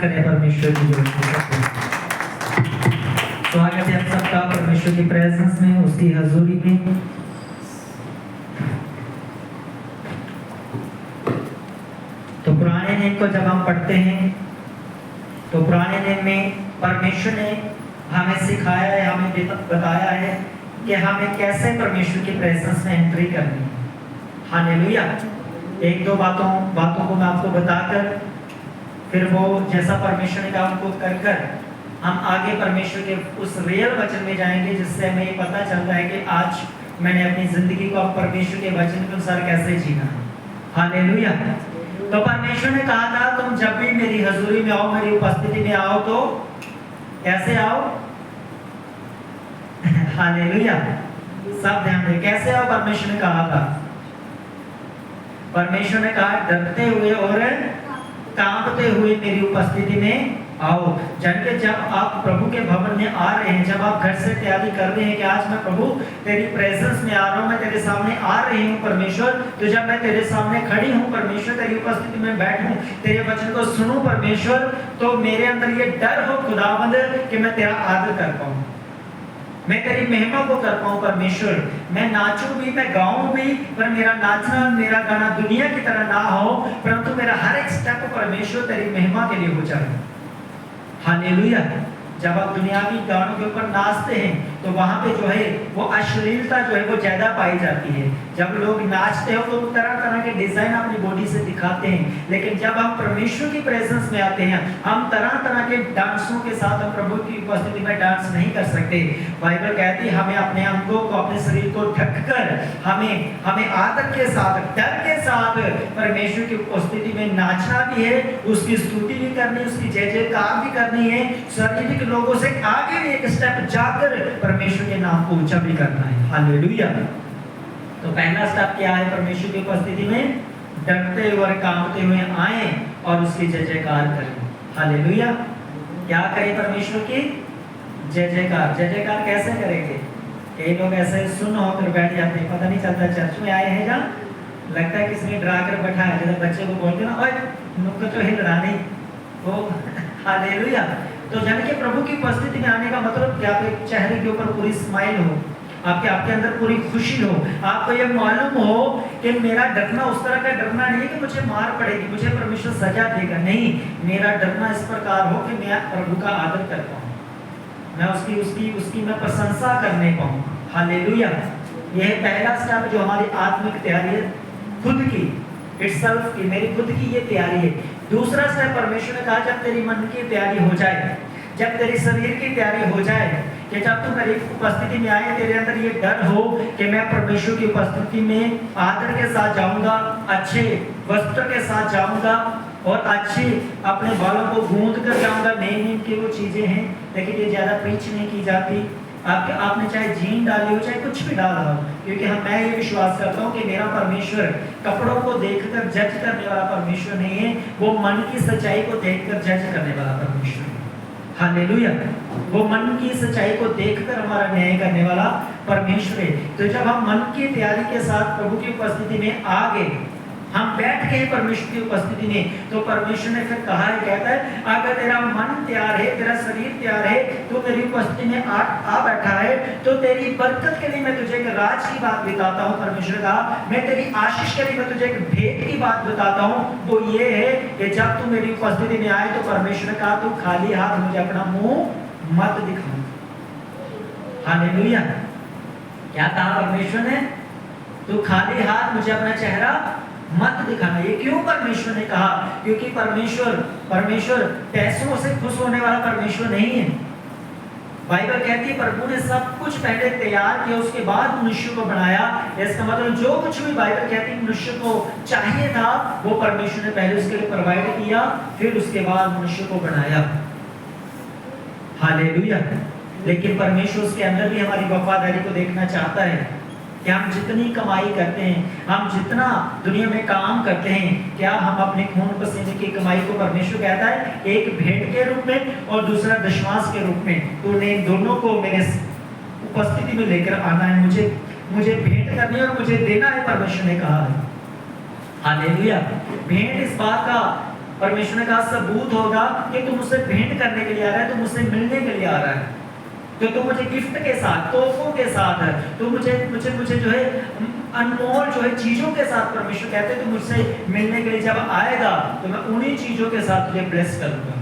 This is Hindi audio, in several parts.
करें परमेश्वर की जोर से। स्वागत है आप सबका परमेश्वर की प्रेजेंस में, उसकी हजूरी में। तो पुराने नियम को जब हम पढ़ते हैं तो पुराने नियम में परमेश्वर ने हमें सिखाया है, हमें बताया है कि हमें कैसे परमेश्वर की प्रेजेंस में एंट्री करनी है। हालेलुया। एक दो बातों को मैं आपको बताकर फिर वो जैसा परमेश्वर ने कहा उनको कर हम आगे परमेश्वर के उस रियल वचन में जाएंगे, जिससे हमें ये पता चलता है कि आज मैंने अपनी जिंदगी को परमेश्वर के वचन के अनुसार कैसे जीना है। हालेलुया। तो परमेश्वर ने कहा था तुम जब भी मेरी हजूरी में आओ, मेरी उपस्थिति में आओ, तो कैसे आओ? हालेलुया। सब ध्यान दें, कैसे आओ? परमेश्वर ने कहा था, परमेश्वर ने कहा डरते हुए और कांपते हुए मेरी उपस्थिति में आओ। जानके जब आप प्रभु के भवन में आ रहे हैं, जब आप घर से तैयारी कर रहे हैं कि आज मैं प्रभु तेरी प्रेजेंस में आ रहा हूं, मैं तेरे सामने आ रही हूं परमेश्वर, तो जब मैं तेरे सामने खड़ी हूं परमेश्वर, तेरी उपस्थिति में बैठूं, तेरे वचन को सुनूं परमेश्वर, तो मेरे अंदर ये डर हो खुदावंद कि मैं तेरा आदर कर पाऊं, मैं तेरी महिमा को कर पाऊं परमेश्वर। मैं नाचूं भी, मैं गाऊं भी, पर मेरा नाचना, मेरा गाना दुनिया की तरह ना हो, परंतु मेरा हर एक स्टेप परमेश्वर तेरी महिमा के लिए हो जाए। हालेलुया। जब आप दुनियावी गानों के ऊपर नाचते हैं तो वहां पे जो है वो अश्लीलता जो है वो ज्यादा पाई जाती है। जब लोग नाचते हो तो तरह तरह के डिजाइन अपनी बॉडी से दिखाते हैं, लेकिन जब हम परमेश्वर की प्रेजेंस में आते हैं हम तरह तरह के डांसों के साथ हम प्रभु की उपस्थिति में डांस नहीं कर सकते। बाइबल कहती है हमें अपने अंगों को, अपने शरीर को ढककर हमें आदर के साथ, डर के साथ परमेश्वर की उपस्थिति में नाचना भी है, उसकी स्तुति भी करनी, उसकी जय जयकार भी करनी है, शारीरिक लोगों से आगे भी एक स्टेप जाकर परमेश्वर के नाम को ऊंचा भी करना है। हालेलुया। तो पहला स्टेप क्या है? परमेश्वर की उपस्थिति में डरते हुए और कांपते हुए आए और उसकी जय जयकार करें। हालेलुया। क्या करें? परमेश्वर की जय जयकार। जय जयकार कैसे करेंगे? कई लोग ऐसे सुन होकर बैठ जाते हैं, पता नहीं चलता चर्च में आए हैं जहाँ लगता है किसी ने डरा कर बैठाया, जैसे बच्चे को बोलते ना ओए नुक्कड़ तो हिल रहा नहीं वो। हालेलुया। तो जाने कि प्रभु की उपस्थिति में आने का मतलब कि आपके चेहरे के ऊपर पूरी स्माइल हो, आपके अंदर पूरी खुशी हो, आपको ये मालूम हो कि मेरा डरना उस तरह का डरना नहीं है कि मुझे मार पड़ेगी, मुझे परमेश्वर सजा देगा। नहीं, मेरा डरना इस प्रकार हो कि मैं प्रभु का आदर कर पाऊं, मैं उसकी मैं प्रशंसा करने पाऊं। हालेलुया। यह पहला स्टेप जो हमारी आत्मिक तैयारी है, खुद की इटसेल्फ की, मेरी खुद की ये तैयारी है। दूसरा स्टेप परमेश्वर ने कहा जब तेरी मन की तैयारी हो जाए, जब तेरी शरीर की तैयारी हो जाए, कि जब तू मेरी उपस्थिति में आए तेरे अंदर ये डर हो कि मैं परमेश्वर की उपस्थिति में आदर के साथ जाऊंगा, अच्छे वस्त्र के साथ जाऊंगा और अच्छे अपने बालों को गूंथ कर जाऊंगा। नई की वो चीजें हैं, लेकिन ये ज्यादा प्रीच नहीं की जाती। आपने चाहे जीन डाली हो, चाहे कुछ भी डाला हो, क्योंकि मैं ये विश्वास करता हूँ कि मेरा परमेश्वर कपड़ों को देखकर जज करने वाला परमेश्वर नहीं है, वो मन की सच्चाई को देखकर जज करने वाला परमेश्वर है। हालेलुया। वो मन की सच्चाई को देखकर हमारा न्याय करने वाला परमेश्वर है। तो जब हम मन की तैयारी के साथ प्रभु की उपस्थिति में आ गए, हम बैठ गए परमेश्वर की उपस्थिति में, तो परमेश्वर ने फिर कहा है, कहता है अगर तेरा मन तैयार है, तेरा शरीर तैयार है, तो मेरी उपस्थिति में आ बैठा है, तो तेरी बरकत के लिए मैं तुझे एक राज की बात बताता हूँ। परमेश्वर का मैं तेरी आशीष के लिए मैं तुझे एक भेंट की बात बताता हूँ, वो ये है कि जब तू मेरी उपस्थिति में आए तो परमेश्वर का तू खाली हाथ मुझे अपना मुंह मत दिखाऊं। हालेलुया। क्या कहा परमेश्वर ने? तू खाली हाथ मुझे अपना चेहरा मत दिखाना। ये क्यों परमेश्वर ने कहा? क्योंकि परमेश्वर पैसों से खुश होने वाला परमेश्वर नहीं है। बाइबल कहती है प्रभु ने सब कुछ पहले तैयार किया, उसके बाद मनुष्य को बनाया। इसका मतलब जो कुछ भी बाइबल कहती है मनुष्य को चाहिए था, वो परमेश्वर ने पहले उसके लिए प्रोवाइड किया, फिर उसके बाद मनुष्य को बनाया। हालेलुया। लेकिन परमेश्वर उसके अंदर भी हमारी वफादारी को देखना चाहता है कि हम जितनी कमाई करते हैं, हम जितना दुनिया में काम करते हैं, क्या हम अपने खून पसीने की कमाई को, परमेश्वर कहता है एक भेंट के रूप में और दूसरा दशमांश के रूप में, तूने दोनों को मेरे उपस्थिति में लेकर आना है, मुझे भेंट करनी है और मुझे देना है, परमेश्वर ने कहा है। हालेलुया। भेंट इस बात का परमेश्वर ने कहा सबूत होगा कि तुम मुझसे भेंट करने के लिए आ रहा है, तुम मुझसे मिलने के लिए आ रहा है, तो तुम मुझे गिफ्ट के साथ, तोहफों के साथ, तो मुझे मुझे मुझे जो है अनमोल जो है चीजों के साथ, परमेश्वर कहते हैं तुम मुझसे मिलने के लिए जब आएगा तो मैं उन्हीं चीजों के साथ तुझे ब्लेस करूंगा।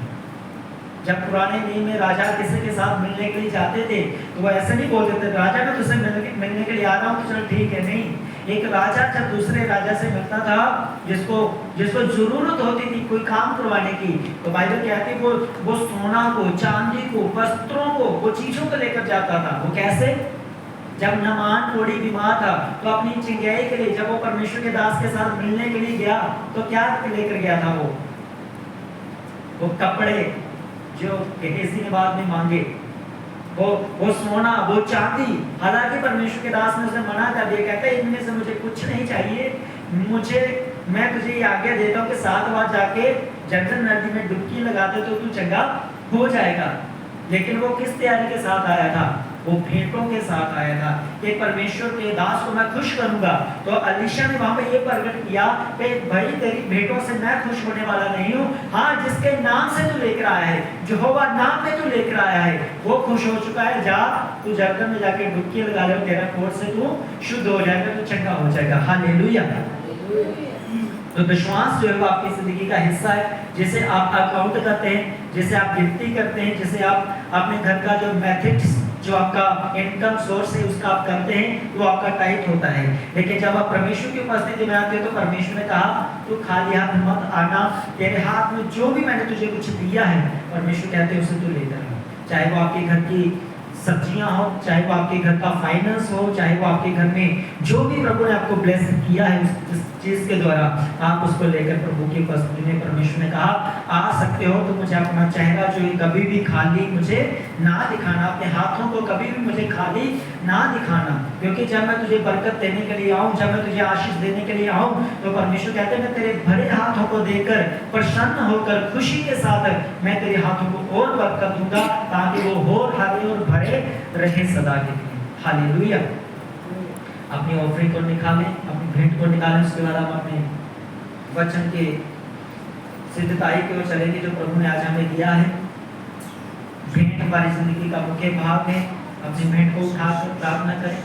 जब पुराने नियम में राजा किसी के साथ मिलने के लिए जाते थे तो वो ऐसे नहीं बोलते थे राजा मैं तुझसे मिलने के लिए आ रहा हूँ तो चलो ठीक है, नहीं, एक राजा जब दूसरे राजा से मिलता था, जिसको जिसको जरूरत होती थी कोई काम करवाने की, तो बाइबल कहती वो सोना को, चांदी को, वस्त्रों को, वो चीजों को लेकर जाता था। वो कैसे? जब नामान कोढ़ी बीमार था तो अपनी चिंगाई के लिए जब वो परमेश्वर के दास के साथ मिलने के लिए गया तो क्या लेकर गया था? वो कपड़े जो गेहजी ने बाद में मांगे, वो सोना, वो चांदी। हालांकि परमेश्वर के दास ने उसे मना कर दिया, कहता है इनमें से मुझे कुछ नहीं चाहिए, मैं तुझे ये आज्ञा देता हूँ कि 7 बार जाके जर्दन नदी में डुबकी लगा दे तो तू चंगा हो जाएगा। लेकिन वो किस तैयारी के साथ आया था? वो भेंटों के साथ आया था कि परमेश्वर के दास को मैं खुश करूंगा। तो अलीशा ने वहां पे ये प्रकट किया कि भाई तेरी भेंटों से मैं खुश होने वाला नहीं हूँ, हाँ जिसके नाम से तू लेकर आया है, यहोवा नाम में तू लेकर आया है, वो खुश हो चुका है। जा तू जर्दन में जाके डुबकी लगा ले, तेरा कोढ़ से तू शुद्ध हो जाएगा, तू चंगा हो जाएगा। हालेलुया। तो विश्वास जो है वो आपकी जिंदगी का हिस्सा है, जिसे आप अकाउंट करते हैं, जिसे आप गिनती करते हैं, जिसे आप अपने घर का जो मैथड्स, जो आपका इनकम सोर्स है उसका आप करते हैं, वो आपका टाइट होता है। लेकिन जब आप परमेश्वर की उपस्थिति में आते हो तो परमेश्वर ने कहा तू खाली हाथ मत आना, तेरे हाथ में जो भी मैंने तुझे कुछ दिया है, परमेश्वर कहते हैं उसे तू लेकर आ। चाहे वो आपके घर की सब्जियां हो, चाहे वो आपके घर का फाइनेंस हो, चाहे वो आपके घर में जो भी प्रभु ने आपको ब्लेस किया है उस चीज के द्वारा, आप उसको लेकर प्रभु की उपस्थिति में, परमेश्वर ने कहा आ सकते हो। तो मुझे अपना चेहरा जो है कभी भी खाली मुझे ना दिखाना, अपने हाथों को कभी भी मुझे खाली ना दिखाना, क्योंकि जब मैं तुझे बरकत देने के लिए आऊँ, जब मैं तुझे आशीष देने के लिए आऊँ, तो परमेश्वर कहते हैं मैं तेरे भरे हाथों को देकर प्रसन्न होकर खुशी के साथ मैं तेरे हाथों को और बरकत दूंगा, ताकि वो और हरे और भरे रहे सदा के लिए। हालेलुया। अपनी ऑफरिंग को निकालें, अपनी भेंट को निकालें, उसके बाद हम अपने वचन के सिद्धताई की ओर चलेंगे जो प्रभु ने आज हमें दिया है। भेंट हमारी जिंदगी का मुख्य भाग है। अपनी भेंट को उठाकर प्रार्थना करें।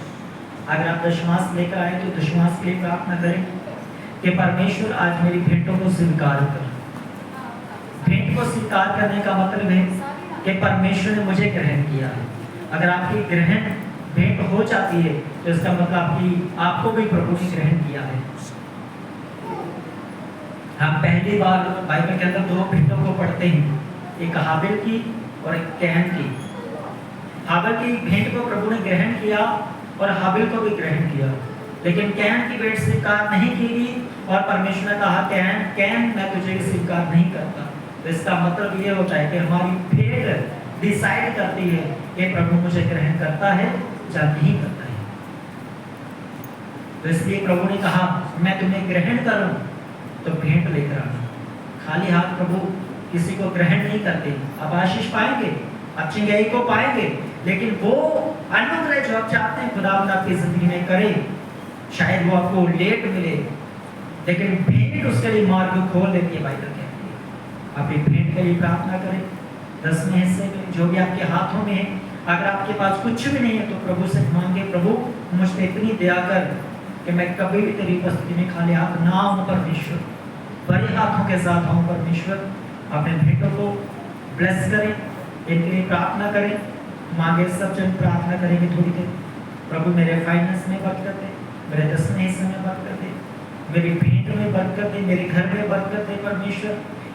अगर आप दशमांश लेकर आए तो दशमांश के लिए प्रार्थना करें कि परमेश्वर आज मेरी भेंटों को स्वीकार कर। भेंट को स्वीकार करने का मतलब है कि परमेश्वर ने मुझे ग्रहण किया है। अगर आपकी ग्रहण भेंट हो जाती है तो इसका मतलब आपको भी प्रभु ने ग्रहण किया है। हम पहली बार बाइबल के अंदर 2 भेंटों को पढ़ते हैं, एक हाबिल की और एक कैन की। हाबिल की भेंट को प्रभु ने ग्रहण किया और हाबिल को भी ग्रहण किया, लेकिन कैन की भेंट स्वीकार नहीं की गई और परमेश्वर ने कहा कैन मैं तुझे स्वीकार नहीं करता। तो इसका मतलब ये होता है कि हमारी भेंट डिसाइड करती है कि प्रभु मुझे ग्रहण करता है या नहीं करता है। तो इसलिए प्रभु ने कहा मैं तुम्हें ग्रहण करूं तो भेंट लेकर आना। खाली हाथ प्रभु किसी को ग्रहण नहीं करते। आप आशीष पाएंगे, आप चिंगाई को पाएंगे, लेकिन वो अनुग्रह जो आप चाहते हैं खुदा आपकी जिंदगी में करे, शायद वो आपको लेट मिले, लेकिन भेंट उसके लिए मार्ग खोल देती है। बाइबल कहती है आप भेंट के लिए प्रार्थना करें। 10वें हिस्से में जो भी आपके हाथों में है, अगर आपके पास कुछ भी नहीं है तो प्रभु से मांगे, प्रभु मुझ पे इतनी दया कर कि मैं कभी भी तेरी उपस्थिति में खाली हाथ ना आऊं परमेश्वर, बड़े हाथों के साथ आऊं परमेश्वर। अपने भेंटों को ब्लेस करें, इनके लिए प्रार्थना करें, मांगे। सब जन प्रार्थना करेंगे थोड़ी देर। प्रभु मेरे फाइनेंस में बरकत दे, मेरे 10वें हिस्से में बरकत दे, मेरी भेंट में बरकत दे, मेरे घर में बरकत दे परमेश्वर।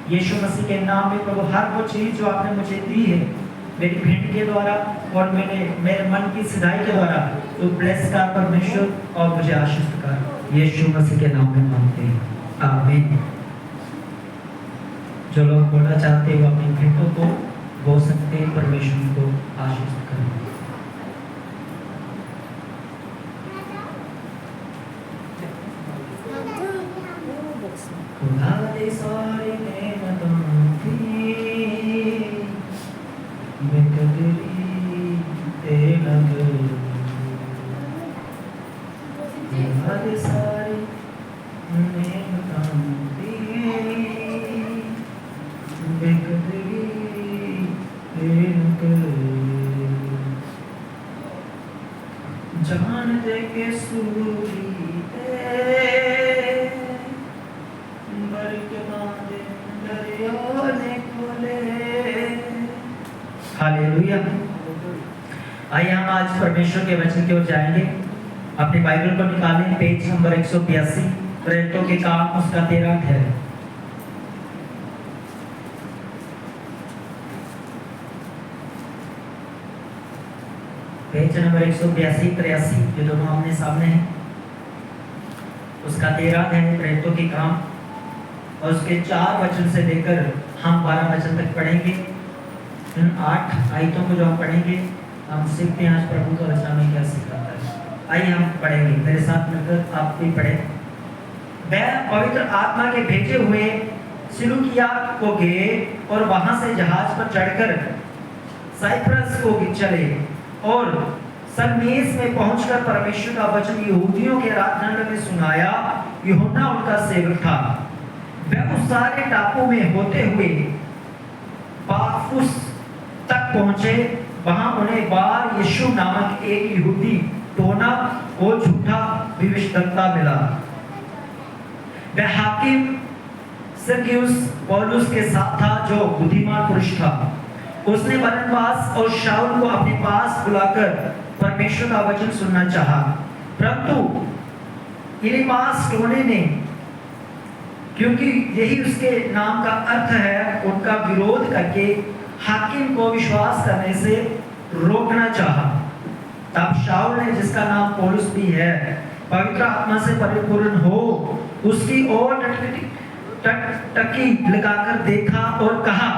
यीशु मसीह के नाम में प्रभु हर वो चीज जो आपने मुझे दी है मेरी भेंट के द्वारा और मेरे मन की सिधाई के द्वारा, तो ब्लेस कर परमेश्वर और मुझे आशीष कर। यीशु मसीह के नाम में मांगते हैं, आमीन। जो लोग बोलना चाहते हो अपनी भेंटों को बोल सकते हैं, परमेश्वर को आशीष करें। खुदा दे सारे नेमतों की मैं कदरी ते नगर, खुदा दे सारे नेमतों की जान दे के सूरीते बर के बांधे दरिया ने खोले। हालेलुया। आइए हम आज परमेश्वर के वचन की ओर जाएंगे। अपनी बाइबल को निकालें, पेज नंबर 182, प्रेरितों के काम उसका 13 अध्याय। पेज नंबर 182 83 ये दोनों आमने सामने हैं। उसका 13 है प्रेरितों के काम, और उसके 4 वचन से लेकर हम 12 वचन तक पढ़ेंगे। इन 8 आयतों को जो हम पढ़ेंगे, हम सीखते हैं आज प्रभु का वचन में क्या सिखाता है। आइए हम पढ़ेंगे, मेरे साथ मिलकर आप भी पढ़ें। वह पवित्र आत्मा के भेजे हुए सिलूकिया को गए और वहां से जहाज पर चढ़कर साइप्रस को चले और सलमीस में पहुंचकर परमेश्वर का वचन यहूदियों के राजदंड में सुनाया। यूहन्ना उनका सेवक था। वह उस सारे टापू में होते हुए पाफुस तक पहुंचे। वहां उन्हें बार यीशु नामक एक यहूदी टोना और झूठा भविष्यद्वक्ता मिला। वह हाकिम सर्गियुस पौलुस के साथ था, जो बुद्धिमान पुरुष था। उसने बरनबास और शाऊल को अपने पास बुलाकर परमेश्वर का वचन सुनना चाहा, परंतु इलीमास टोने ने, क्योंकि यही उसके नाम का अर्थ है, उनका विरोध करके हाकिम को विश्वास करने से रोकना चाहा। तब शाऊल ने, जिसका नाम पौलुस भी है, पवित्र आत्मा से परिपूर्ण हो उसकी ओर टकटकी लगाकर देखा और कहा,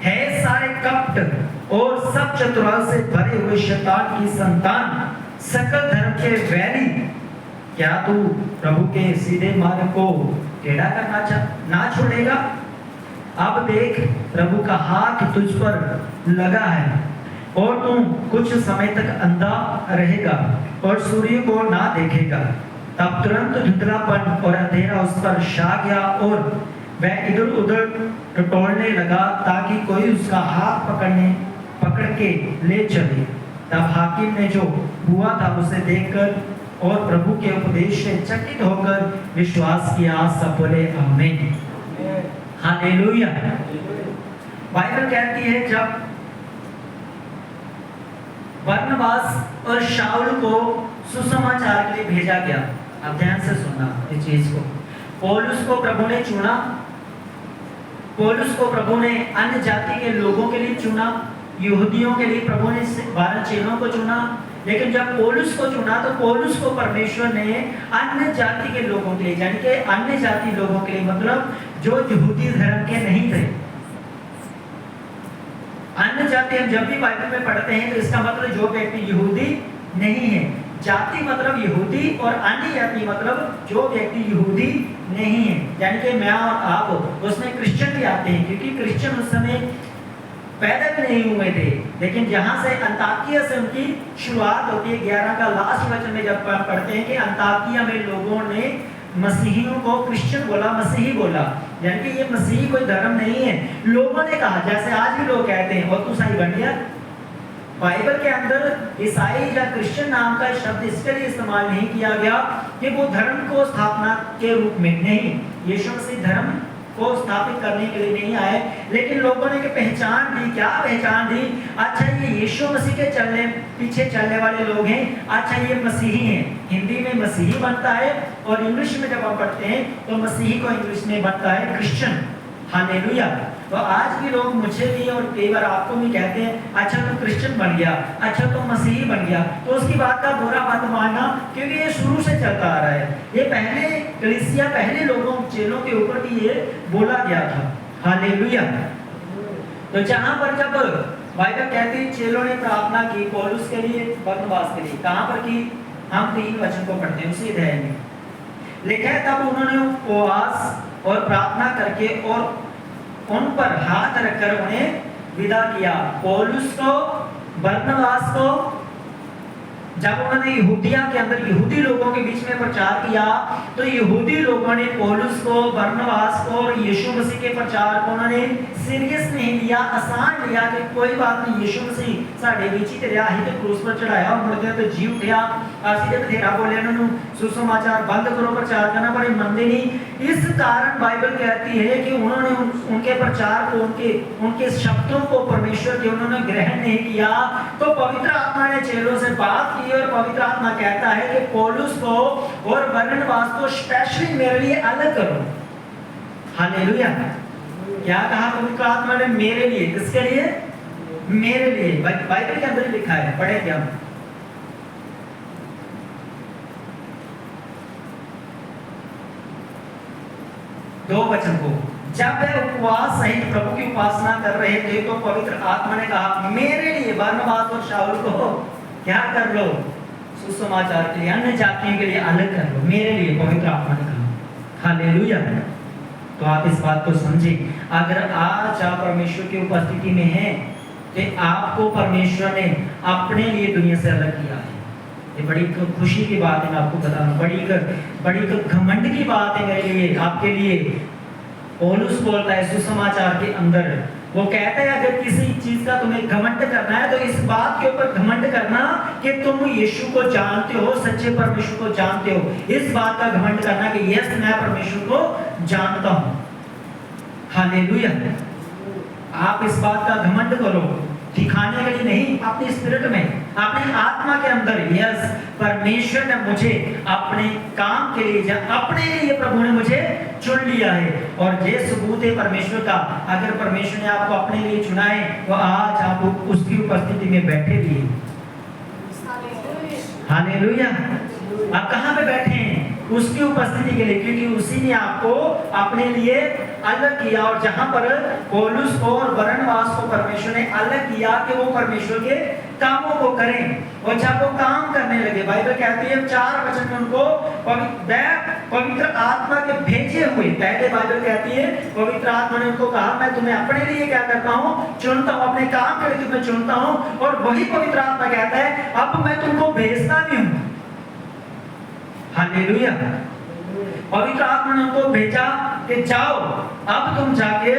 है सारे कपट और सब चतुराई से भरे हुए शैतान की संतान, सकल धर्म के वैरी, क्या तू प्रभु के सीधे मार्ग को टेढ़ा करना ना छोड़ेगा? अब देख, प्रभु का हाथ तुझ पर लगा है और तू कुछ समय तक अंधा रहेगा और सूर्य को ना देखेगा। तब तुरंत धुंधलापन और अंधेरा उस पर छा गया और वह इधर उधर टटोलने लगा ताकि कोई उसका हाथ पकड़ के ले चले। तब हाकिम ने जो हुआ था उसे देखकर और प्रभु के उपदेश से चकित होकर विश्वास किया। सब बोले आमीन, हालेलुया। बाइबल कहती है, जब बरनबास और शाऊल को सुसमाचार के लिए भेजा गया, अब ध्यान से सुनना इस चीज को, पौलुस को प्रभु ने चुना। पौलुस को प्रभु ने अन्य जाति के लोगों के लिए चुना, यहूदियों के लिए प्रभु ने 12 चेलों को चुना। लेकिन जब पौलुस को चुना तो पौलुस को परमेश्वर ने अन्य जाति के लोगों के लिए, यानी कि अन्य जाति लोगों के लिए, मतलब जो यहूदी धर्म के नहीं थे। अन्य जाति हम जब भी बाइबल में पढ़ते हैं तो इसका मतलब जो व्यक्ति यहूदी नहीं है। जाति मतलब यहूदी और अन्य जाति मतलब जो व्यक्ति यहूदी नहीं है, यानी कि मैं और आप, उसमें क्रिश्चियन भी आते हैं, क्योंकि क्रिश्चियन उस समय पैदा भी नहीं हुए थे। लेकिन जहां से अंताकिया से उनकी शुरुआत होती है, 11 का लास्ट वचन में जब पढ़ते हैं कि अंताकिया में लोगों ने मसीहियों को क्रिश्चियन बोला, मसीही बोला, यानी कि ये मसीही कोई धर्म नहीं है। लोगों ने कहा, जैसे आज भी लोग कहते हैं, और तू ईसाई बन गया। बाइबल के अंदर ईसाई या क्रिश्चियन नाम का शब्द इसके लिए इस्तेमाल नहीं किया गया कि वो धर्म को स्थापना के रूप में नहीं, यीशु मसीह धर्म को स्थापित करने के लिए नहीं आए। लेकिन लोगों ने पहचान दी, क्या पहचान दी? अच्छा, ये यीशु मसीह के पीछे चलने वाले लोग हैं, अच्छा ये मसीही हैं। हिंदी में मसीही बनता है और इंग्लिश में जब हम पढ़ते हैं तो मसीही को इंग्लिश में बनता है क्रिश्चियन। हालेलुया। तो आज भी लोग मुझे भी और कई बार आपको भी कहते हैं, अच्छा तो क्रिश्चियन बन गया, अच्छा तो मसीही बन गया। तो उसकी बात का बुरा मत मानना, क्योंकि ये शुरू से चलता आ रहा है। ये पहले कलीसिया, पहले लोगों चेलों के ऊपर भी ये बोला गया था। हालेलुया। तो जहां पर जब बाइबल कहती है चेलों ने प्रार्थना की पौलुस के लिए, बरनबास के लिए, कहां पर की? हम 3 वचन को पढ़ते हैं उसी अध्याय में लिखा है, तब उन्होंने उपवास और प्रार्थना करके और उन पर हाथ रखकर उन्हें विदा किया। पौलुस को, बरनबास को जब उन्होंने यहूदिया के अंदर यहूदी लोगों के बीच में प्रचार किया, तो यहूदी लोगों ने पौलुस को, बरनबास को और यीशु मसीह के प्रचार को उन्होंने सीरियस नहीं लिया, आसान लिया कि कोई बात नहीं, यीशु मसीह साडे बीच ही तेरे आही ते क्रूस पर चढ़ाया और मुड़दे तो जी उठिया। ਅਸੀਂ ਤੇ ਬਥੇਰਾ बोले उन्होंने सुसमाचार बंद करो प्रचार करना, पर मनते नहीं। इस कारण बाइबल कहती है कि उन्होंने उनके प्रचार को, उनके शब्दों को परमेश्वर के उन्होंने ग्रहण नहीं किया। तो पवित्र आत्मा ने चेलों से बात की और पवित्र आत्मा कहता है कि पौलुस को और बरनबास को स्पेशली मेरे लिए अलग करो। हालेलुया। क्या कहा पवित्र आत्मा ने? मेरे लिए। किसके लिए? मेरे लिए। बाइबल के अंदर लिखा है, पढ़े क्या? दो वचन को, जब वे उपवास सहित प्रभु की उपासना कर रहे थे तो पवित्र आत्मा ने कहा, मेरे लिए बरनबास और शाऊल को क्या कर लो? सुसमाचार के लिए, अन्य जातियों के लिए अलग कर लो। मेरे लिए पवित्र आत्मा ने कहा। हालेलुया। तो आप इस बात को समझें, अगर आज आप परमेश्वर की उपस्थिति में हैं तो आपको परमेश्वर ने अपने लिए दुनिया से अलग किया है। ये बड़ी खुशी की बात है, मैं आपको बता रहा हूँ, बड़ी घमंड की बात है मेरे लिए, आपके लिए। पौलुस बोलता है सुसमाचार के अंदर, वो कहता है अगर किसी चीज का तुम्हें घमंड करना है तो इस बात के ऊपर घमंड करना कि तुम यीशु को जानते हो, सच्चे परमेश्वर को जानते हो। इस बात का घमंड करना कि यस मैं परमेश्वर को जानता हूं। हालेलुया। आप इस बात का घमंड करो, दिखाने के लिए नहीं, अपनी स्पिरिट में, अपनी आत्मा के अंदर। यस, परमेश्वर ने मुझे अपने काम के लिए, अपने लिए प्रभु ने मुझे चुन लिया है। और ये सबूत है परमेश्वर का। अगर परमेश्वर ने आपको अपने लिए चुना है तो आज आप उसकी उपस्थिति में बैठे भी हैं। हालेलुया। आप कहाँ पे बैठे हैं? उसकी उपस्थिति के लिए, क्योंकि उसी ने आपको अपने लिए अलग किया। और जहां पर पौलुस को और बरनबास को परमेश्वर ने अलग किया कि वो परमेश्वर के कामों को करें, और जब वो काम करने लगे, बाइबल कहती है 4 वचन में उनको पवित्र आत्मा के भेजे हुए, पहले बाइबल कहती है पवित्र आत्मा ने उनको कहा मैं तुम्हें अपने लिए क्या करता हूँ? चुनता हूँ, अपने काम के लिए तुम्हें चुनता हूँ। और वही पवित्र आत्मा कहता है अब मैं तुमको भेजता भी हूँ। हालेलुया। पवित्र आत्मा ने उनको भेजा कि जाओ, अब तुम जाके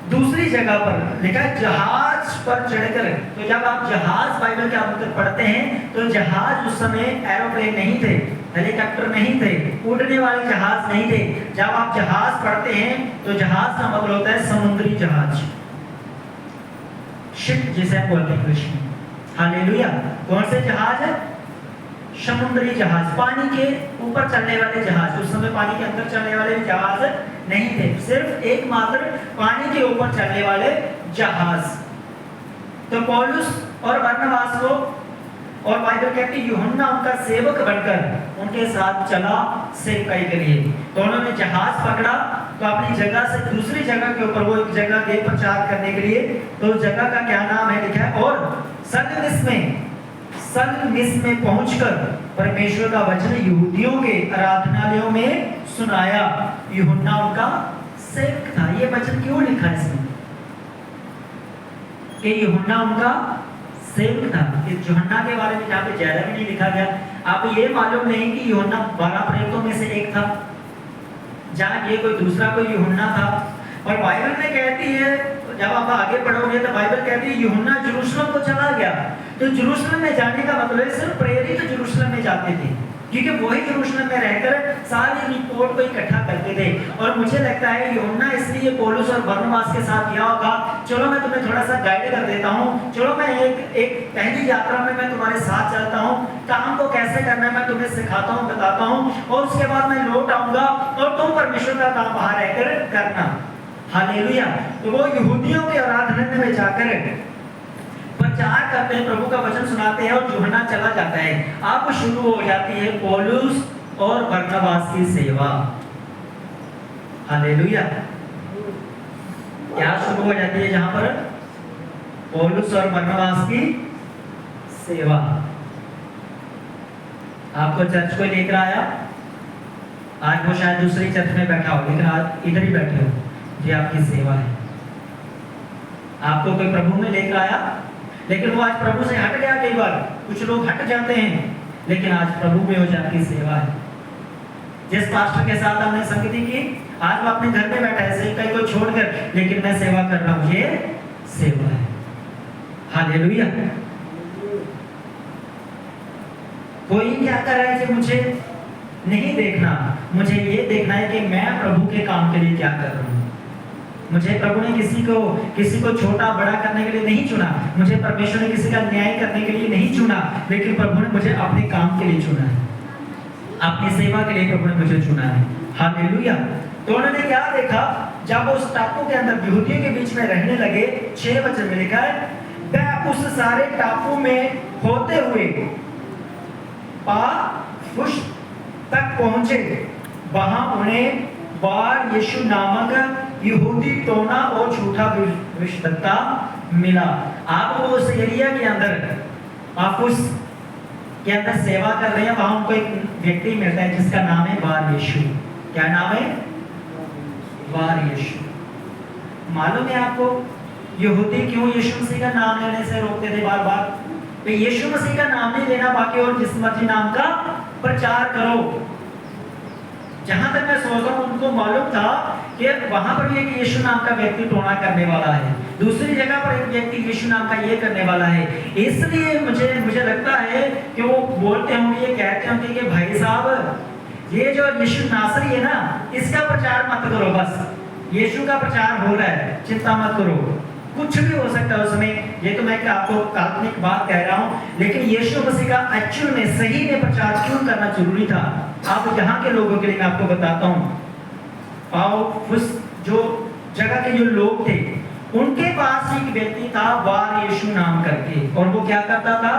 दूसरी जगह पर, लिखा है जहाज पर चढ़कर। तो जब आप जहाज बाइबल के अंदर पढ़ते हैं तो जहाज उस समय एरोप्लेन नहीं थे, हेलीकॉप्टर नहीं थे, उड़ने वाले जहाज नहीं थे। जब आप जहाज पढ़ते हैं तो जहाज का मतलब होता है समुद्री जहाज, शिप जिसे हम बोलते हैं इंग्लिश में। हालेलुया। कौन से जहाज है? समुद्री जहाज, पानी के ऊपर चलने वाले जहाज। उस समय पानी के अंदर चलने वाले जहाज नहीं थे, सिर्फ एकमात्र पानी के ऊपर चलने वाले जहाज। तो पौलुस और बरनबास को, और बाइबल कहती है यूहन्ना उनका सेवक बनकर उनके साथ चला सेवकाई के लिए। तो उन्होंने जहाज पकड़ा, तो अपनी जगह से दूसरी जगह के ऊपर वो एक जगह गए प्रचार करने के लिए। तो जगह का क्या नाम है लिखा है, और सलमिस में पहुंचकर परमेश्वर का वचन यहूदियों के आराधनालयों में सुनाया। यूहन्ना उनका सेवक था। ये वचन क्यों लिखा है इसमें कि यूहन्ना उनका सेवक था? इस यूहन्ना के बारे में जहाँ पे ज्यादा भी नहीं लिखा गया। आप ये मालूम नहीं कि यूहन्ना 12 प्रेरितों में से एक था, जहाँ ये कोई दूसरा कोई यूहन्ना था। और बाइबल में कहती है, जब आप आगे पढ़ोगे तो बाइबल कहती है यूहन्ना यरूशलेम को चला गया। तो यरूशलेम में जाने का मतलब सिर्फ प्रेरित यरूशलेम में जाते थे, क्योंकि वही यरूशलेम में रहकर सारी रिपोर्ट को इकट्ठा करते थे। और मुझे लगता है यूहन्ना इसलिए पौलुस और बरनबास के साथ गया होगा, चलो मैं तुम्हें थोड़ा सा गाइड कर देता हूँ, चलो मैं एक पहली यात्रा में मैं तुम्हारे साथ चलता हूँ, काम को कैसे करना है मैं तुम्हें सिखाता हूँ, बताता हूँ, और उसके बाद मैं लौट आऊंगा और तुम परमेश्वर का काम बाहर रहकर करना। हालेलुया। तो वो यहूदियों के आराधनालय में जाकर प्रचार करते हैं, प्रभु का वचन सुनाते हैं, और यूहन्ना चला जाता है। अब शुरू हो जाती है पौलुस और बरनबास की सेवा। हालेलुया। क्या शुरू हो जाती है? जहां पर पौलुस और बरनबास की सेवा। आपको चर्च को लेकर आया, आज वो शायद दूसरी चर्च में बैठा हो, लेकिन आज इधर ही बैठे हो, ये आपकी सेवा है। आपको कोई प्रभु में लेकर आया, लेकिन वो आज प्रभु से हट गया कई बार। कुछ लोग हट जाते हैं, लेकिन आज प्रभु में हो जाती सेवा है। जिस पास्टर के साथ हमने संगति की, आज वो अपने घर में बैठा है, सही कहीं को छोड़कर, लेकिन मैं सेवा कर रहा हूँ, ये सेवा है। हालेलुया। कोई क्या कर रहा है, मुझे नहीं देखना, मुझे ये देखना है कि मैं प्रभु के काम के लिए क्या कर रहा हूँ। मुझे प्रभु ने किसी को छोटा बड़ा करने के लिए नहीं चुना, मुझे परमेश्वर ने किसी का न्याय करने के लिए नहीं चुना, लेकिन प्रभु ने मुझे अपने काम के लिए चुना है, अपनी सेवा के लिए प्रभु ने मुझे चुना है। हालेलुया। तो उन्होंने क्या देखा, जब उस टापू के अंदर यहूदियों के बीच में रहने लगे, 6 वचन में लिखा है, वह उस सारे टापू में होते हुए पाफुस तक पहुंचे। वहां उन्हें बार यीशु नामक यहूदी टोना और झूठा विश्वता मिला। आप वो उस एरिया के अंदर पाफुस के अंदर सेवा कर रहे हैं, वहां उनको एक व्यक्ति मिलता है जिसका नाम है बार यीशु। क्या नाम है? बार यीशु। मालूम है आपको यहूदी क्यों यीशु मसीह का नाम लेने से रोकते थे बार बार? तो यीशु मसीह का नाम नहीं लेना, बाकी और जिस मर्जी नाम का प्रचार करो। जहां तक मैं सोच रहा हूं, उनको मालूम था कि वहां पर भी एक यीशु नाम का व्यक्ति टोना करने वाला है, दूसरी जगह पर एक व्यक्ति यीशु नाम का ये करने वाला है। इसलिए मुझे लगता है कि वो बोलते होंगे, ये कहते होंगे कि भाई साहब, ये जो यीशु नासरी है ना, इसका प्रचार मत करो, बस यीशु का प्रचार हो रहा है, चिंता मत करो। कुछ भी हो सकता है उसमें, ये तो मैं आपको काल्पनिक बात कह रहा हूं, लेकिन यीशु मसीह का एक्चुअल में सही में प्रचार क्यों करना जरूरी था, अब यहाँ के लोगों के लिए मैं आपको बताता हूँ। पाफुस जो जगह के जो लोग थे, उनके पास एक व्यक्ति था बार यीशु नाम करके, और वो क्या करता था?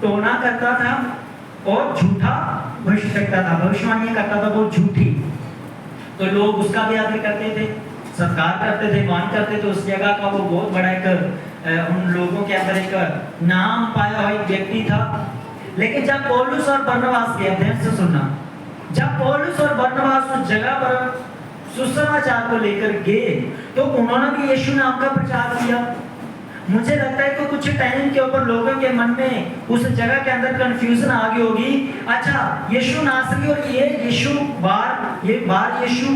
टोना करता था और झूठा भविष्य करता था, भविष्यवाणी करता था वो झूठी। तो लोग उसका भी आदर करते थे, सत्कार करते थे, मान करते थे। उस जगह का वो बहुत बड़ा एक उन लोगों के अंदर एक नाम पाया हुआ एक व्यक्ति था। लेकिन जब पौलुस और बरनबास गए, ध्यान से सुनना, जब पौलुस और बरनबास उस जगह पर सुसमाचार को लेकर गए, तो उन्होंने भी यीशु नाम का प्रचार किया। मुझे लगता है कि कुछ टाइम के ऊपर लोगों के मन में उस जगह के अंदर कंफ्यूजन आ गई होगी, अच्छा यीशु नासरी और ये यीशु बार यीशु,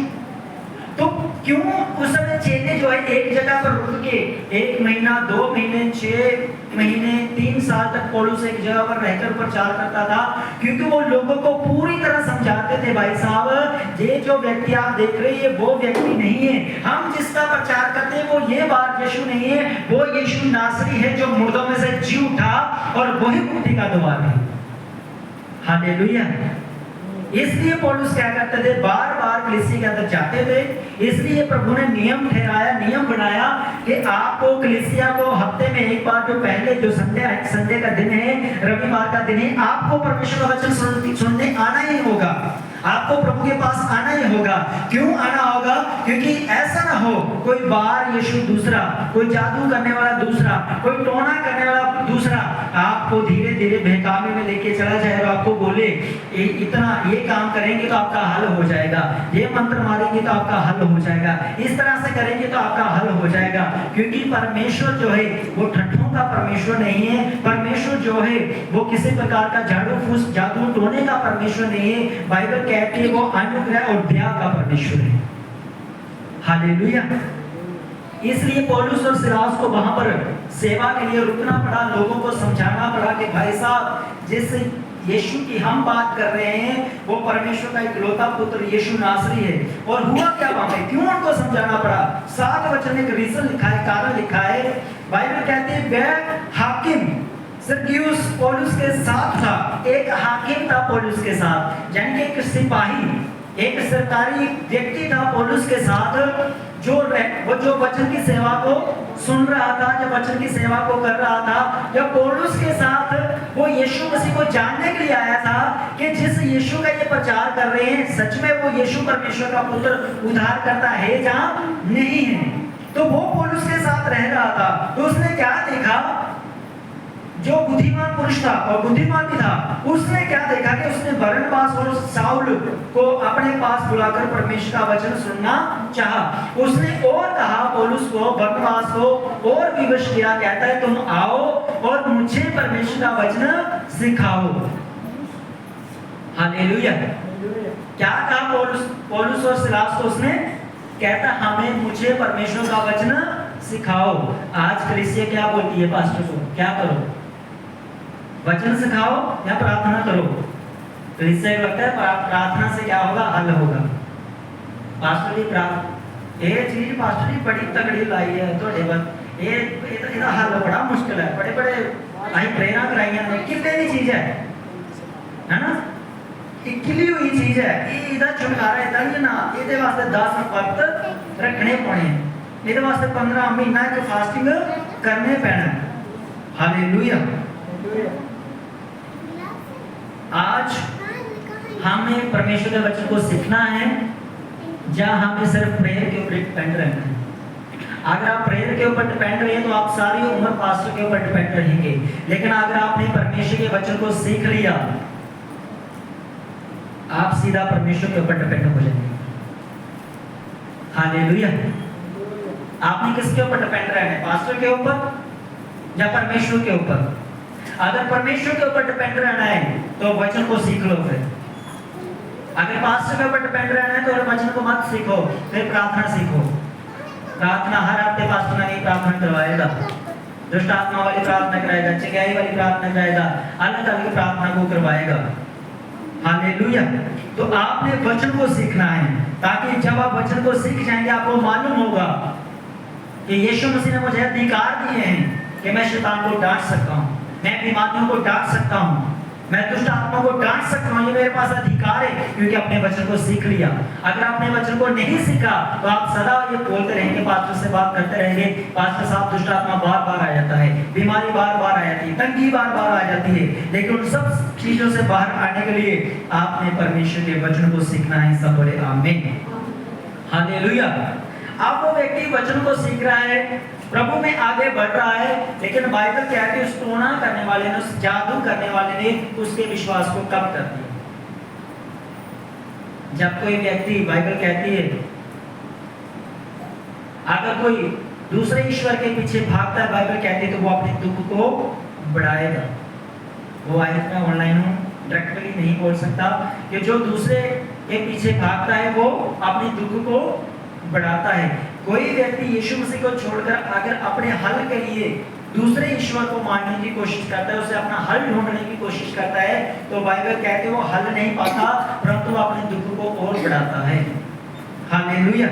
तो क्यों उस समय चेले जो है एक जगह पर रुक के 1 महीना 2 महीने 6 महीने 3 साल तक पौलुस एक जगह पर रहकर प्रचार करता था? क्योंकि वो लोगों को पूरी तरह समझाते थे, भाई साहब ये जो व्यक्ति आप देख रहे हैं वो व्यक्ति नहीं है, हम जिसका प्रचार करते हैं वो ये बार यीशु नहीं है, वो यीशु नासरी है जो मुर्दों में से जी उठा और वही मुक्ति का द्वार है। हालेलुया। इसलिए पौलुस क्या करते थे, बार बार कलीसिया के अंदर जाते थे। इसलिए प्रभु ने नियम ठहराया, नियम बनाया कि आपको कलीसिया को हफ्ते में एक बार, जो पहले जो संडे का दिन है, रविवार का दिन है, आपको परमेश्वर का वचन सुनने आना ही होगा, आपको प्रभु के पास आना ही होगा। क्यों आना होगा? क्योंकि ऐसा ना हो कोई बार यीशु दूसरा, कोई जादू करने वाला दूसरा, कोई टोना करने वाला दूसरा आपको धीरे धीरे बहकावे में लेके चला जाए और आपको बोले इतना ये काम करेंगे तो आपका हल हो जाएगा, ये मंत्र मारेंगे तो आपका हल हो जाएगा, इस तरह से करेंगे तो आपका हल हो जाएगा। क्योंकि परमेश्वर जो है वो ठट्ठों का परमेश्वर नहीं है। परमेश्वर जो है वो किसी प्रकार का झाड़ू फूस जादू टोने का परमेश्वर नहीं है। बाइबल कहती है वो अनुग्रह और दया का परमेश्वर है। हालेलुया। इसलिए पौलुस और सिलास को वहां पर सेवा के लिए रुकना पड़ा, लोगों को समझाना पड़ा कि भाई साहब जिस यीशु की हम बात कर रहे हैं वो परमेश्वर का इकलौता पुत्र यीशु नासरी है। और हुआ क्या वहां पे, क्यों उनको समझाना पड़ा? 7 वचन एक रीजन लिखा है, कारण लिखा है। बाइबल कहती है वह हाकिम सर्गियुस पौलुस के साथ था। एक हाकिम था पौलुस के साथ, यानी कि एक सिपाही, एक सरकारी व्यक्ति था पौलुस के साथ, जो वचन की सेवा को सुन रहा था, जब वचन की सेवा को कर रहा था, जब पौलुस के साथ वो यीशु मसीह को जानने के लिए आया था कि जिस यीशु का ये प्रचार कर रहे हैं सच में वो यीशु परमेश्वर का पुत्र उद्धार करता है या नहीं है। तो वो पौलुस के साथ रह रहा था। तो उसने क्या देखा, जो बुद्धिमान पुरुष था और बुद्धिमान भी था, उसने क्या देखा कि उसने बरनबास और साउल को अपने पास बुलाकर परमेश्वर का वचन सुनना चाहा। उसने और कहा पौलुस को, बरनबास को और विवश किया, कहता है तुम आओ और मुझे परमेश्वर का वचन सिखाओ। हालेलुया। क्या कहा पौलुस और सिलास को उसने? कहता हमें मुझे परमेश्वर का वचन सिखाओ। आज कलीसिया क्या बोलती है पास्टर को? क्या करो? वचन सिखाओ या प्रार्थना करो? कलीसिया को लगता है प्रार्थना से क्या होगा? हल होगा। पास्टर जी ये चीज पास्टर जी बड़ी तगड़ी लाई है थोड़े बस ये इहदा हल बड़ा मुश्किल है, बड़े बड़े आई प्रेरणा कराइयां ने कितने की चीज है ना? इकली हुई चीज है, इहदा छुटकारा इदा नहीं ना। इहदे वास्ते 10 वक्त रखने पौने, इहदे वास्ते 15 महीना च फास्टिंग करने पैना। हालेलुया। आज हमें परमेश्वर के वचन को सीखना है, जहाँ हमें सिर्फ प्रेयर के ऊपर डिपेंड रहना है। अगर आप प्रेयर के ऊपर डिपेंड रहे तो आप सारी उम्र पास्टर के ऊपर डिपेंड रहेंगे। लेकिन अगर आपने परमेश्वर के वचन को सीख लिया, आप सीधा परमेश्वर के ऊपर डिपेंड हो जाएंगे। हालेलुया। आपने किसके ऊपर डिपेंड रहना है? पास्टर के ऊपर या परमेश्वर के ऊपर? अगर परमेश्वर के ऊपर डिपेंड रहना है तो वचन को सीख लो। फिर अगर पास्टर के ऊपर डिपेंड रहना है तो वचन को मत सीखो, फिर प्रार्थना सीखो। प्रार्थना हर हफ्ते पास्टर नहीं प्रार्थना करवाएगा, दुष्ट आत्मा वाली प्रार्थना कराएगा, चिंगाई वाली प्रार्थना कराएगा, अलग अलग प्रार्थना को करवाएगा। हालेलुया। तो आपने वचन को सीखना है, ताकि जब आप वचन को सीख जाएंगे आपको मालूम होगा कि यीशु मसीह ने मुझे अधिकार दिए हैं कि मैं शैतान को डांट सकता हूँ, मैं बीमारियों को डांट सकता हूँ, मैं दुष्ट आत्मा को डांट सकता हूँ। ये मेरे पास अधिकार है क्योंकि अपने वचन को सीख लिया। अगर आपने वचन को नहीं सीखा तो आप सदा ये बोलते रहेंगे, पास्टर से बात करते रहेंगे, पास्टर साहब दुष्ट आत्मा बार बार आ जाता है, बीमारी बार बार आ जाती है, तंगी बार बार आ जाती है। लेकिन उन सब चीजों से बाहर आने के लिए आपने परमेश्वर के वचन को सीखना है। सब बोले आमीन। हालेलुया। अब वो व्यक्ति वचन को सीख रहा है, प्रभु में आगे बढ़ रहा है, लेकिन बाइबल कहती है उस टोना करने वाले ने, उस जादू करने वाले ने उसके विश्वास को कम कर दिया। जब कोई व्यक्ति, बाइबल कहती है अगर कोई दूसरे ईश्वर के पीछे भागता है, बाइबल कहती है तो वो अपने दुख को बढ़ाएगा। वो आयत में ऑनलाइन हूँ, डायरेक्टली नहीं बोल सकता कि जो दूसरे के पीछे भागता है वो अपने दुख को बढ़ाता है। कोई व्यक्ति यीशु मसीह को छोड़कर अगर अपने हल के लिए दूसरे ईश्वर को मानने की कोशिश करता है, उसे अपना हल ढूंढने की कोशिश करता है, तो बाइबल कहते हैं वो हल नहीं पाता, परंतु अपने दुख को और बढ़ाता है। हालेलुया।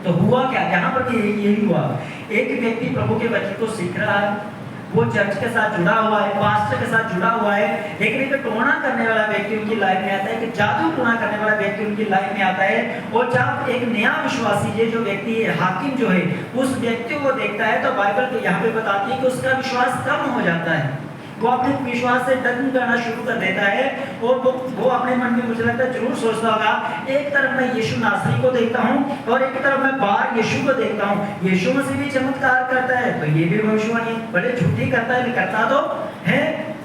तो हुआ क्या? यहाँ पर यही हुआ, एक व्यक्ति प्रभु के वचन को सीख रहा है, वो चर्च के साथ जुड़ा हुआ है, पास्टर के साथ जुड़ा हुआ है, लेकिन एक टोना करने वाला व्यक्ति उनकी लाइफ में आता है, कि जादू टोना करने वाला व्यक्ति उनकी लाइफ में आता है। और जब एक नया विश्वासी, ये जो व्यक्ति है, हाकिम जो है, उस व्यक्ति को देखता है तो बाइबल तो यहाँ पे बताती है कि उसका विश्वास कम हो जाता है। वो अपने विश्वास से डरन करना शुरू कर देता है और वो अपने मन में, मुझे लगता है जरूर सोचता होगा, एक तरफ मैं यीशु नासरी को देखता हूँ और एक तरफ मैं बाहर यीशु को देखता हूँ। यीशु मसीह भी चमत्कार करता है तो ये भी भविष्यवाणी बड़े झूठी करता है, करता तो है,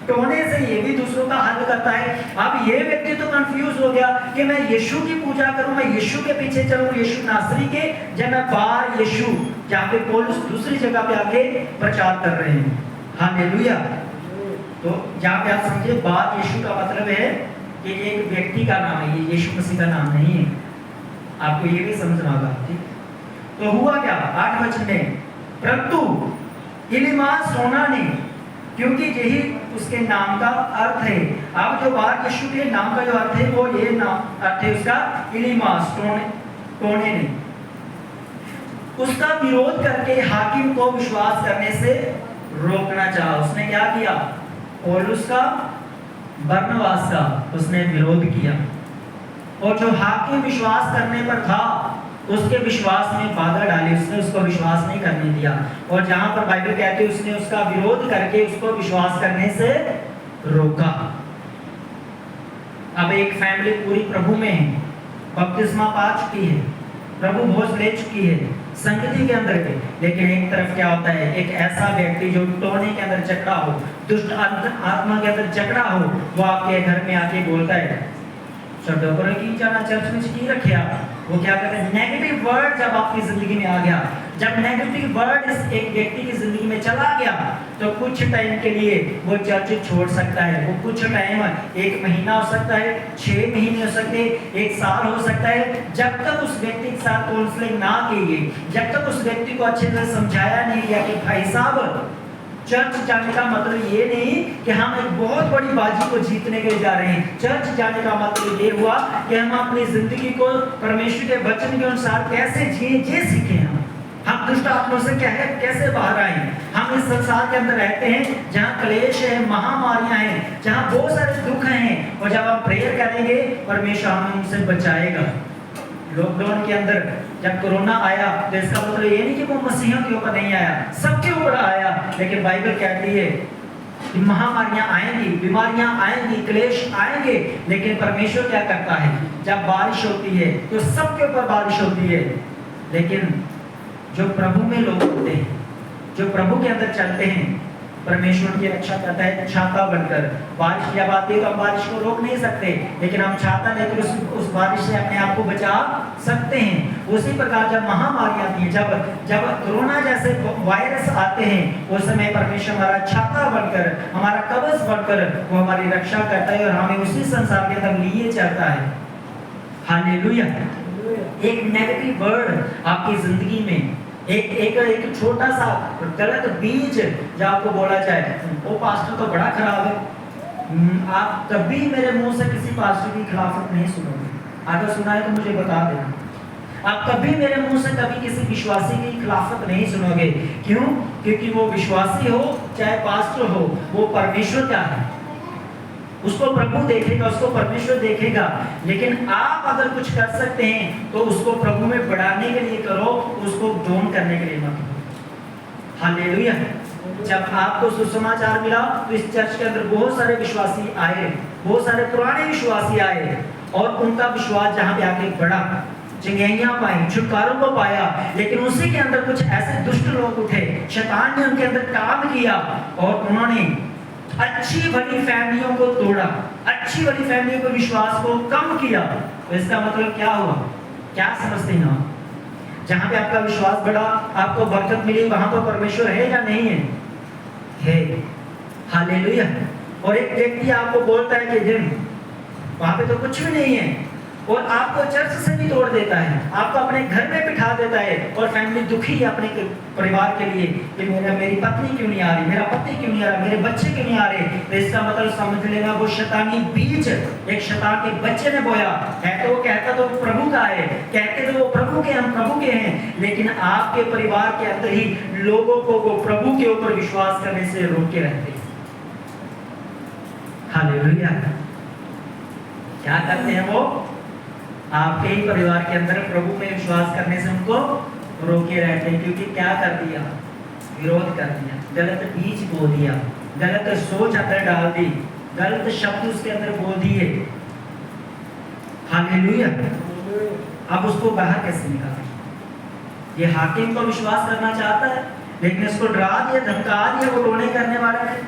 टोने से ये भी दूसरों का हल करता है। अब ये व्यक्ति तो कंफ्यूज हो गया कि मैं यीशु की पूजा करूं, मैं यीशु के पीछे चलूं, यीशु नासरी के, जब मैं बाहर यीशु, जहाँ पे पौलुस दूसरी जगह पे आके प्रचार कर रहे हैं। हालेलुया। तो जहाँ पे आप समझे, बात यीशु का मतलब है कि ये एक व्यक्ति का नाम है, ये यीशु मसीह का नाम नहीं है। आपको ये भी समझना होगा, ठीक? तो हुआ क्या? 8 वचन में, परंतु इलीमास टोना ने, क्योंकि यही उसके नाम का अर्थ है। अब जो बात यीशु के नाम का जो अर्थ है वो ये नाम अर्थ है उसका, इलीमास टोने ने उसका विरोध करके हाकिम को विश्वास करने से रोकना चाहा। उसने क्या किया? पौलुस का, बरनबास का उसने विरोध किया, और जो हाकिम विश्वास करने पर था उसके विश्वास में बाधा डाली, उसने उसको विश्वास नहीं करने दिया। और जहां पर बाइबल कहती है उसने उसका विरोध करके उसको विश्वास करने से रोका। अब एक फैमिली पूरी प्रभु में है, बपतिस्मा पा चुकी है, प्रभु भोज ले चुकी है, संगति के अंदर भी। लेकिन एक तरफ क्या होता है, एक ऐसा व्यक्ति जो टोने के अंदर जकड़ा हो, दुष्ट आत्मा के अंदर जकड़ा हो, वो आपके घर में आके बोलता है छड्डो पर की जाना चर्च में की रखे आप। वो क्या करते हैं, नेगेटिव वर्ड जब आपकी जिंदगी में आ गया, जब नेगेटिव वर्ड इस एक व्यक्ति की जिंदगी में चला गया, तो कुछ टाइम के लिए वो चर्च छोड़ सकता है। वो कुछ टाइम, 1 महीना हो सकता है, 6 महीने हो सकते हैं, 1 साल हो सकता है, जब तक उस व्यक्ति के साथ काउंसलिंग ना की गई, जब तक उस व्यक्ति को अच्छे से समझाया नहीं गया कि भाई साहब चर्च जाने का मतलब ये नहीं कि हम एक बहुत बड़ी बाजी को जीतने के लिए जा रहे हैं। चर्च जाने का मतलब ये हुआ कि हम अपनी जिंदगी को परमेश्वर के वचन के अनुसार कैसे जिए ये सीखें। हम दुष्ट आत्माओं से कैसे बाहर आए। हम इस संसार के अंदर रहते हैं जहाँ क्लेश है, महामारियां हैं, जहाँ बहुत सारे दुख हैं, और जब हम प्रेयर करेंगे परमेश्वर हमें उनसे बचाएगा। लॉकडाउन के अंदर जब कोरोना आया तो इसका मतलब ये नहीं कि वो मसीहियों के ऊपर नहीं आया, सबके ऊपर आया। लेकिन बाइबल कहती है कि महामारियां आएंगी, बीमारियां आएंगी, क्लेश आएंगे, लेकिन परमेश्वर क्या करता है, जब बारिश होती है तो सबके ऊपर बारिश होती है। लेकिन जो प्रभु में लोग होते हैं, जो प्रभु के अंदर चलते हैं, परमेश्वर की रक्षा करता है छाता बनकर। बारिश जब आती है तो हम बारिश को रोक नहीं सकते, लेकिन हम छाता लेकर उस बारिश से अपने आप को बचा सकते हैं। उसी प्रकार जब महामारी आती है, जब कोरोना जैसे वायरस आते हैं, उस समय परमेश्वर हमारा छाता बनकर, हमारा कवच बनकर वो हमारी रक्षा करता है और हमें उसी संसार के अंदर लिए चलता है। हालेलुया। एक नेगेटिव वर्ड आपकी जिंदगी में, एक छोटा सा गलत बीज जो आपको बोला जाए, वो पास्टर तो बड़ा खराब है, आप कभी मेरे मुंह से किसी पास्टर की खिलाफत नहीं सुनोगे। अगर सुना है तो मुझे बता देना। आप कभी मेरे मुंह से कभी किसी विश्वासी की खिलाफत नहीं सुनोगे। क्यों? क्योंकि वो विश्वासी हो चाहे पास्टर हो, वो परमेश्वर का है, उसको प्रभु देखेगा, उसको परमेश्वर देखेगा। लेकिन आप अगर कुछ कर सकते हैं तो उसको प्रभु में बढ़ाने के लिए करो, उसको डाउन करने के लिए मत करो। हालेलुया। जब आपको सुसमाचार मिला तो इस चर्च के अंदर बहुत सारे विश्वासी आए, बहुत सारे पुराने विश्वासी आए, और उनका विश्वास जहां पे आके बढ़ा, चंगेइयां पाई, छुटकारों को पाया। लेकिन उसी के अंदर कुछ ऐसे दुष्ट लोग उठे, शैतान ने उनके अंदर काम किया और उन्होंने अच्छी भली फैमिलियों को तोड़ा, अच्छी भली फैमिलियों को विश्वास को कम किया। तो इसका मतलब क्या हुआ, क्या समझते हैं आप? जहां पे आपका विश्वास बढ़ा, आपको बरकत मिली, वहां पर परमेश्वर है या नहीं है? है। हालेलुया। और एक व्यक्ति आपको बोलता है कि जिन वहां पे तो कुछ भी नहीं है, और आपको चर्च से भी तोड़ देता है, आपको अपने घर में बिठा देता है, और फैमिली दुखी है अपने परिवार के लिए कि मेरी पत्नी क्यों नहीं आ रही, मेरा पति क्यों नहीं आ रहा, मेरे बच्चे क्यों नहीं आ रहे। तो इसका मतलब समझ लेना, वो शैतानी बीज एक शैतान के बच्चे ने बोया है। तो वो कहता तो प्रभु का है, कहते तो वो प्रभु के, हम प्रभु के हैं, लेकिन आपके परिवार के अंदर ही लोगों को वो प्रभु के ऊपर विश्वास करने से रोके रहते हैं। हालेलुया। क्या करते हैं वो? आपके ही परिवार के अंदर प्रभु में विश्वास करने से उनको रोके रहते हैं। क्योंकि क्या कर दिया? विरोध कर दिया, गलत बीज बो दिया, गलत सोच अंदर डाल दी, गलत शब्द उसके अंदर बोल दिए। हालेलुया। अब उसको बाहर कैसे निकालें? ये हाकिम को विश्वास करना चाहता है, लेकिन इसको डरा दिया, धमका दिया, वो टोने करने वाला है।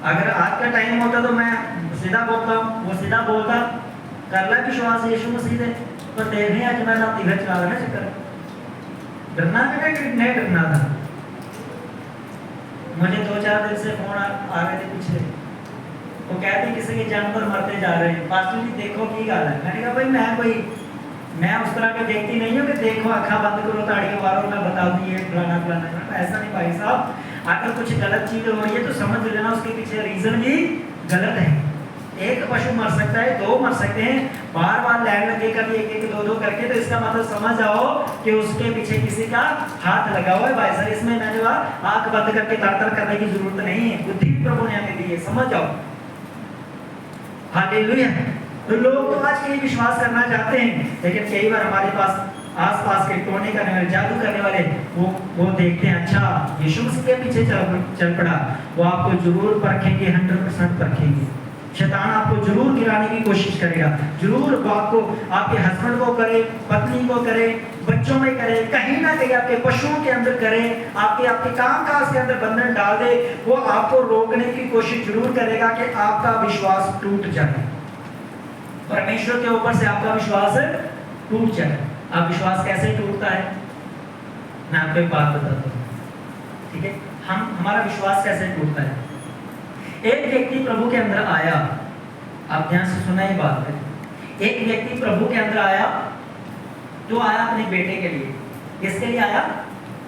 अगर आज का टाइम होता तो मैं सीधा बोलता, वो सीधा बोलता, कर ला विश्वास यीशु मसीह ने, तो देखने आज मैं रात घर चला लेना चक्कर। डरना नहीं डरना था। मुझे 2-4 दिन से फोन आ रहे थे पिछले, वो कहते किसी के जानवर मरते जा रहे हैं, पास्टर जी देखो की गल है। मैंने कहा भाई मैं उस तरह के देखती नहीं हूँ कि देखो अखा बंद करो ताड़ियां मारो मैं बता दी ये फलाना फलाना। ऐसा नहीं भाई साहब, अगर कुछ गलत चीज हो रही है तो समझ लेना उसके पीछे रीजन भी गलत है। एक पशु मर सकता है, 2 मर सकते हैं, बार लाइन लगे कभी 1-1, 2-2 करके, तो इसका मतलब समझ आओ कि उसके पीछे किसी का हाथ लगा हुआ है। भाई सर इसमें मैंने आंख बंद करके तर करने की जरूरत नहीं है, बुद्धि प्रभु ने हमें दी है, समझ आओ। हालेलुया। तो लोग तो आज के विश्वास करना चाहते हैं, लेकिन कई बार हमारे पास आसपास के टोने करने वाले, जादू करने वाले, वो देखते हैं अच्छा यीशु मसीह के पीछे चल पड़ा, वो आपको जरूर परखेंगे, 100% परखेंगे। शैतान आपको जरूर गिराने की कोशिश करेगा, जरूर आपको, आपके हस्बैंड को करे, पत्नी को करे, बच्चों में करे, कहीं ना कहीं आपके पशुओं के अंदर करे, आपके काम काज के अंदर बंधन डाल दे। वो आपको रोकने की कोशिश जरूर करेगा कि आपका विश्वास टूट जाए, परमेश्वर के ऊपर से आपका विश्वास टूट जाए। आप विश्वास कैसे टूटता है, मैं आपको एक बात बताता हूँ, ठीक है। हमारा विश्वास कैसे टूटता है। एक व्यक्ति प्रभु के अंदर आया, आप ध्यान से सुना ये बात है। एक व्यक्ति प्रभु के अंदर आया, तो आया अपने बेटे के लिए। किसके लिए आया?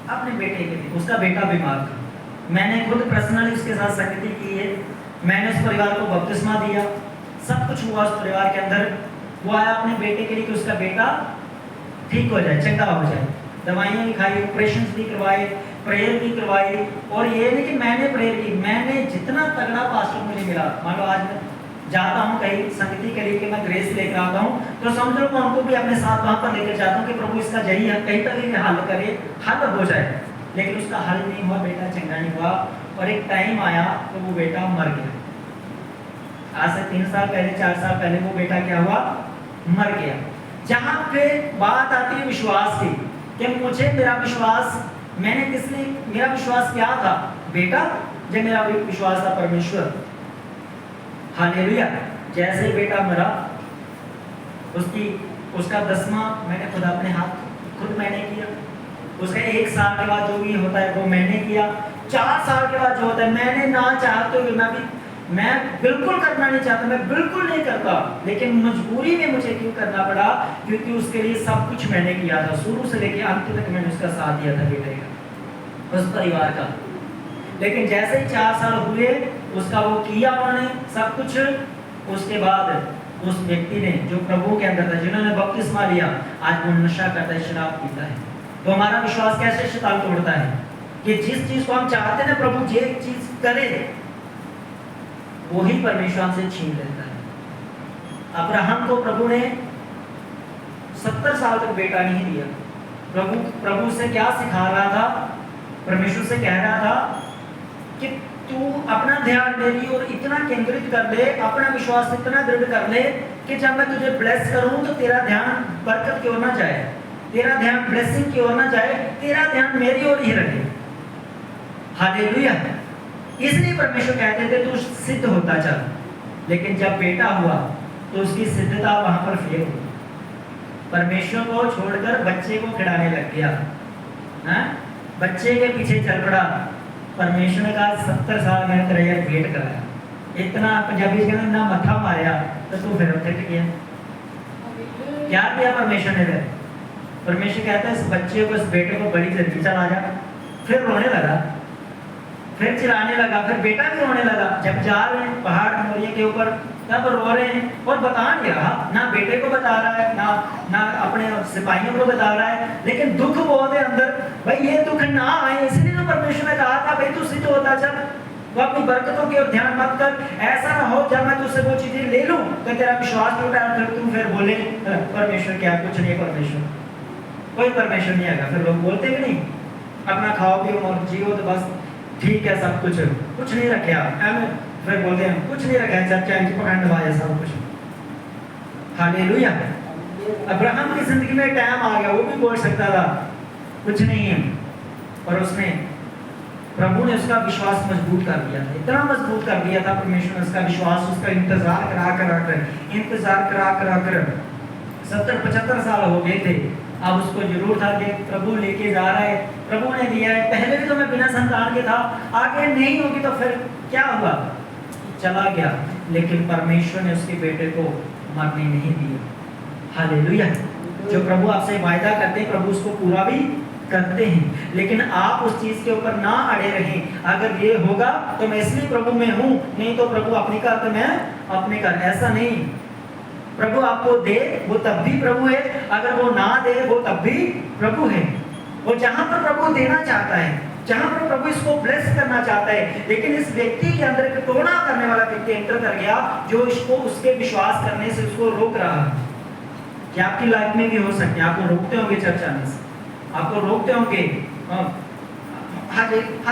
अपने बेटे के लिए। उसका बेटा बीमार था। मैंने खुद पर्सनली उसके साथ संगति की है, मैंने उस परिवार को बपतिस्मा दिया, सब कुछ हुआ उस परिवार के अंदर। वो आया अपने बेटे के लिए कि उसका बेटा ठीक हो जाए, चंगा हो जाए। दवाइयाँ भी खाई, ऑपरेशन भी करवाए, प्रेयर भी करवाई। और ये नहीं कि मैंने प्रेयर की, मैंने जितना तगड़ा पास्टर मुझे मिला, मान लो आज मैं जाता हूँ कहीं संगति के लिए कि मैं ग्रेस लेकर आता हूँ, तो समझ लो मैं उनको भी अपने साथ वहाँ पर लेकर जाता हूँ कि प्रभु इसका यही है, कहीं तक हल करे, हल हो जाए। लेकिन उसका हल नहीं हुआ, बेटा चंगा नहीं हुआ। और एक टाइम आया तो वो बेटा मर गया। आज से 3 साल पहले, 4 साल पहले वो बेटा क्या हुआ? मर गया। जहाँ पे बात आती है विश्वास की, कि मुझे मेरा विश्वास, मैंने किस लिए, मेरा विश्वास क्या था? बेटा। जब मेरा विश्वास था परमेश्वर। हालेलुया। जैसे बेटा मरा, उसका 10वां मैंने खुद अपने हाथ मैंने किया। उसका 1 साल के बाद जो भी होता है वो मैंने किया। 4 साल के बाद जो होता है, मैंने ना चाहते हुए, मैं बिल्कुल करना नहीं चाहता, मैं बिल्कुल नहीं करता, लेकिन मजबूरी में मुझे क्यों करना पड़ा? क्योंकि उसके लिए सब कुछ मैंने किया था, शुरू से लेकर अंत तक मैंने उसका साथ दिया था बेटे का, उस परिवार का। लेकिन जैसे ही 4 साल हुए, उसका वो किया उन्होंने सब कुछ। उसके बाद उस व्यक्ति ने, जो प्रभु के अंदर था, जिन्होंने बपतिस्मा लिया, आज वो नशा करता है, शराब पीता है। तो हमारा विश्वास कैसे शैतान तोड़ता है कि जिस चीज को हम चाहते हैं प्रभु जे चीज करे, वही परमेश्वर हमसे छीन लेता है। अब्राहम को प्रभु ने 70 साल तक बेटा नहीं दिया। प्रभु से क्या सिखा रहा था? परमेश्वर से कह रहा था कि तू अपना ध्यान मेरी ओर इतना केंद्रित कर ले, अपना विश्वास इतना दृढ़ कर ले कि जब मैं तुझे ब्लेस करूं तो तेरा ध्यान बरकत की ओर ना जाए, तेरा ध्यान ब्लेसिंग की ओर ना जाए, तेरा ध्यान मेरी ओर ही रहे। हालेलुया। इसलिए परमेश्वर कहते थे तू सिद्ध होता चल। लेकिन जब बेटा हुआ तो उसकी सिद्धता वहां पर फेल हुई। परमेश्वर को छोड़कर बच्चे को खिलाने लग गया, बच्चे के पीछे चल पड़ा। परमेश्वर ने कहा 70 साल मैंने तेरा यार वेट कराया, इतना पंजाबी के अंदर ना मथा मारिया तो तू फिर उठ गया। क्या किया परमेश्वर ने? परमेश्वर कहता है इस बच्चे को, इस बेटे को बड़ी जल्दी चला जा। फिर रोने लगा, फिर चिल्लाने लगा, फिर बेटा भी रोने लगा। जब जा रहे हैं पहाड़ मोरिया के ऊपर, तब रो रहे हैं और बता नहीं रहा, ना बेटे को बता रहा है, ना अपने सिपाहियों को बता रहा है, लेकिन दुख बहुत है अंदर। भाई ये दुख ना आए, इसलिए तो परमेश्वर ने कहा था भाई तू सिद्ध होता चल, तो अपनी बरकतों की ओर ध्यान मत कर। ऐसा ना हो जब मैं तुझसे वो चीजें ले लूं तो तेरा विश्वास टूटा, तू फिर बोले परमेश्वर क्या, कुछ नहीं परमेश्वर, कोई परमेश्वर नहीं आएगा। फिर लोग बोलते भी नहीं, अपना खाओ पियो और जियो तो बस ठीक है, सब कुछ नहीं रखे आप। फिर बोलते हैं कुछ नहीं रखा है, चर्चा इनकी पकड़ दबाया सब कुछ। हालेलुया। अब्राहम की जिंदगी में टाइम आ गया, वो भी बोल सकता था कुछ नहीं है, और उसने, प्रभु ने उसका विश्वास मजबूत कर दिया था, इतना मजबूत कर दिया था परमेश्वर ने उसका विश्वास। उसका इंतजार करा कर 70-75 साल हो गए थे। अब उसको जरूर था कि प्रभु लेके जा रहा है, प्रभु ने दिया है। पहले भी तो मैं बिना संतान के था, आगे नहीं होगी तो फिर क्या हुआ? चला गया। लेकिन परमेश्वर ने उसके बेटे को मरने नहीं दिया। हालेलुया। जो प्रभु आपसे वायदा करते हैं प्रभु उसको पूरा भी करते हैं, लेकिन आप उस चीज के ऊपर ना अड़े रहें। अगर ये होगा तो मैं इसलिए प्रभु में हूं, नहीं तो प्रभु अपनी कर तो मैं अपने कर, ऐसा नहीं। प्रभु आपको दे वो तब भी प्रभु है, अगर वो ना दे वो तब भी प्रभु है। और जहां पर प्रभु देना चाहता है, जहां पर प्रभु इसको ब्लेस करना चाहता है, लेकिन इस व्यक्ति के अंदर एक टोना करने वाला व्यक्ति एंटर कर गया जो इसको उसके विश्वास करने से उसको रोक रहा है। क्या आपकी लाइफ में भी हो सकते हैं? आपको रोकते होंगे चर्च आने से, आपको रोकते होंगे, हाँ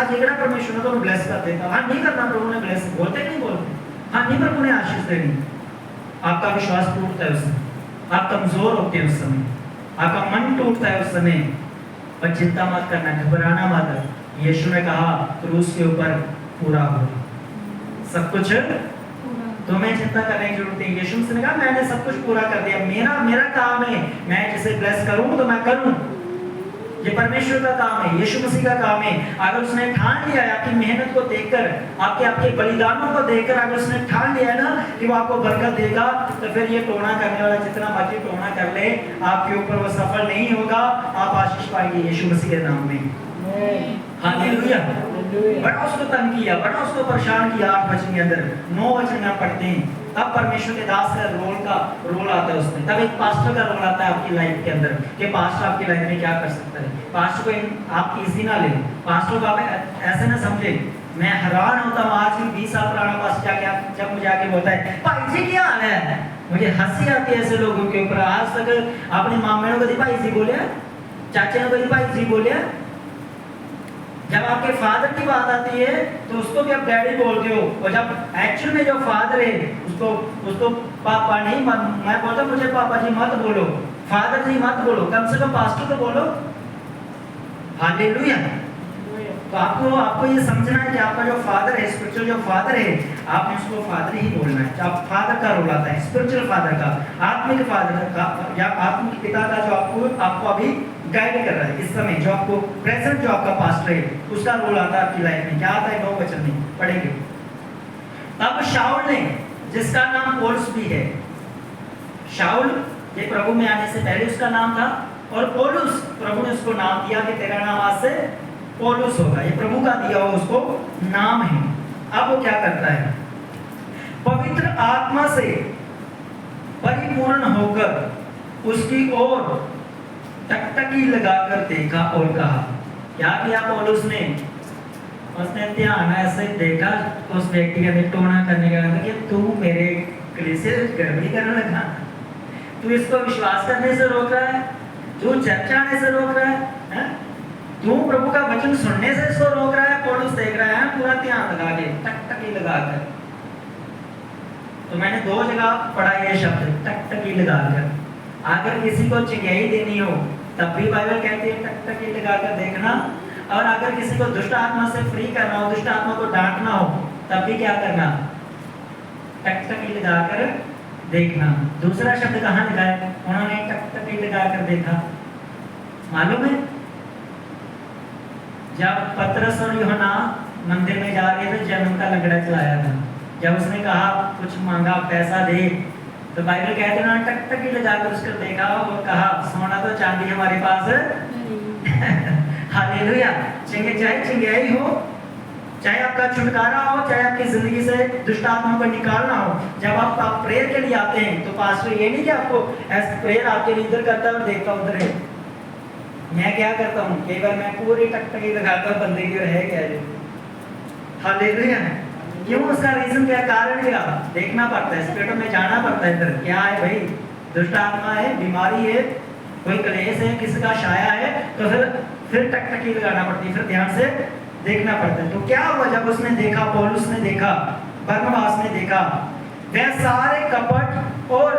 झगड़ा परमेश्वर ने तो ब्लेस कर देता, हाँ नहीं करना प्रभु ने ब्लेस, बोलते नहीं बोलते, हाँ, नहीं प्रभु ने आशीष देनी। आपका विश्वास टूटता है उस समय, आप कमजोर होते हैं उस समय, आपका मन टूटता है उस समय, पर चिंता मत करना, घबराना मत। यीशु ने कहा क्रूस के ऊपर पूरा हो सब कुछ, तुम्हें चिंता करने की जरूरत नहीं। यीशु ने कहा मैंने सब कुछ पूरा कर दिया, मेरा काम है, मैं जिसे ब्लेस करूं तो मैं करूं। ये परमेश्वर का काम है, यीशु मसीह का काम है। अगर उसने ठान लिया है आपकी मेहनत को देखकर, आपके बलिदानों को देखकर, अगर उसने ठान लिया है ना कि वो आपको बरकत देगा, तो फिर ये टोना करने वाला जितना मर्जी टोना कर ले, आपके ऊपर वो सफल नहीं होगा। आप आशीष पाएंगे यीशु मसीह के नाम में। हालेलुया। बड़ा उसको तंग किया, बड़ा उसको परेशान किया। 8 वचन के अंदर 9 वचन में पढ़ते हैं, तब परमेश्वर के दास का रोल आता है उसमें। तब एक पास्टर का रोल आता है आपकी लाइफ के अंदर कि पास्टर आपकी लाइफ में क्या कर सकता है। पास्टर को आप इजी ना ले, पास्टर को आप ऐसे ना समझे। मैं हैरान होता हूँ आज भी 20 साल पुराना पास्टर जाके जब मुझे आके बोलता है भाई जी क्या हाल है, मुझे हंसी आती है ऐसे लोगों के ऊपर। आज तक अपने मामे को भाई जी बोले, चाचा को भाई जी बोले। जब आपके फादर की बात आती है तो उसको भी आप डैडी बोलते हो, और जब एक्चुअल में जो फादर है उसको पापा नहीं, मैं बोलता मुझे पापा जी मत बोलो, फादर जी मत बोलो, कम से कम पास्टर तो बोलो। हालेलुया। तो आपको ये समझना है कि आपका जो फादर है, स्पिरिचुअल जो फादर है, आपने उसको फादर ही बोलना है। जब फादर का रोल आता है, स्पिरिचुअल फादर का, आत्मिक फादर का या आत्मिक पिता का, जो आपको अभी गाइड कर रहा है इस समय, जो आपको प्रेजेंट जो आपका पास्टर है, उसका रोल आता है आपकी लाइफ में। क्या आता है 9 वचन में पढ़ेंगे। तब शाऊल ने, जिसका नाम पौलुस भी है, शाऊल ये प्रभु में आने से पहले उसका नाम था, और पौलुस प्रभु ने उसको नाम दिया कि तेरा नाम आज से पौलुस होगा। ये प्रभु का दिया हुआ उसको नाम है। अब वो क्या करता है, पवित्र आत्मा से परिपूर्ण होकर उसकी ओर टकटकी लगाकर देखा और कहा। क्या किया पौलुस ने? उसने ध्यान ऐसे देखा उस व्यक्ति का टोना करने का कि तू मेरे कलीसिया से गड़बड़ी करने लगा, तू इसको विश्वास करने से रोक रहा है, तू चर्चा आने से रोक रहा है, तू प्रभु का वचन सुनने से इसको रोक रहा है। पौलुस देख रहा है पूरा ध्यान लगा के, टकटकी लगाकर। तो मैंने 2 जगह पढ़ा ये शब्द टकटकी लगाकर। अगर किसी को चिंगाई देनी हो तब भी बाइबल कहती है टकटकी लगाकर देखना, और अगर किसी को दुष्ट आत्मा से फ्री करना हो, दुष्ट आत्मा को डांटना हो, तब भी क्या करना, टकटकी लगाकर देखना। दूसरा शब्द कहाँ लिखा है? उन्होंने टकटकी लगाकर देखा। मालूम है जब पतरस और यूहन्ना मंदिर में जा रहे थे, जन्म का लंगड़ा चलाया था, जब उसने कहा कुछ मांगा पैसा दे, तो बाइबल कहते हैं उन्होंने टकटकी लगाकर उसको देखा और कहा सोना तो चांदी हमारे पास हालेलुया। चाहे चिंगाई हो, चाहे आपका छुटकारा हो, चाहे आपकी जिंदगी से दुष्ट आत्मा को निकालना हो, जब आप प्रेयर के लिए आते हैं तो पास्टर ये नहीं कि आपको ऐसे प्रेयर आपके लिए इधर करता है और देखता उधर है। मैं क्या करता हूँ, कई बार मैं पूरी टकटकी लगाता बंदे की है क्या है। हालेलुया। क्यों? उसका रीजन क्या, कारण क्या, देखना पड़ता है, स्पिरिट में जाना पड़ता है। इधर क्या है भाई, दुष्ट आत्मा है, बीमारी है, कोई क्लेश है, किसी का छाया है, तो फिर टकटकी लगाना पड़ती है, फिर ध्यान से देखना पड़ता है। तो क्या हुआ जब उसने देखा, पौलुस ने देखा, बरनबास ने देखा, वह सारे कपट और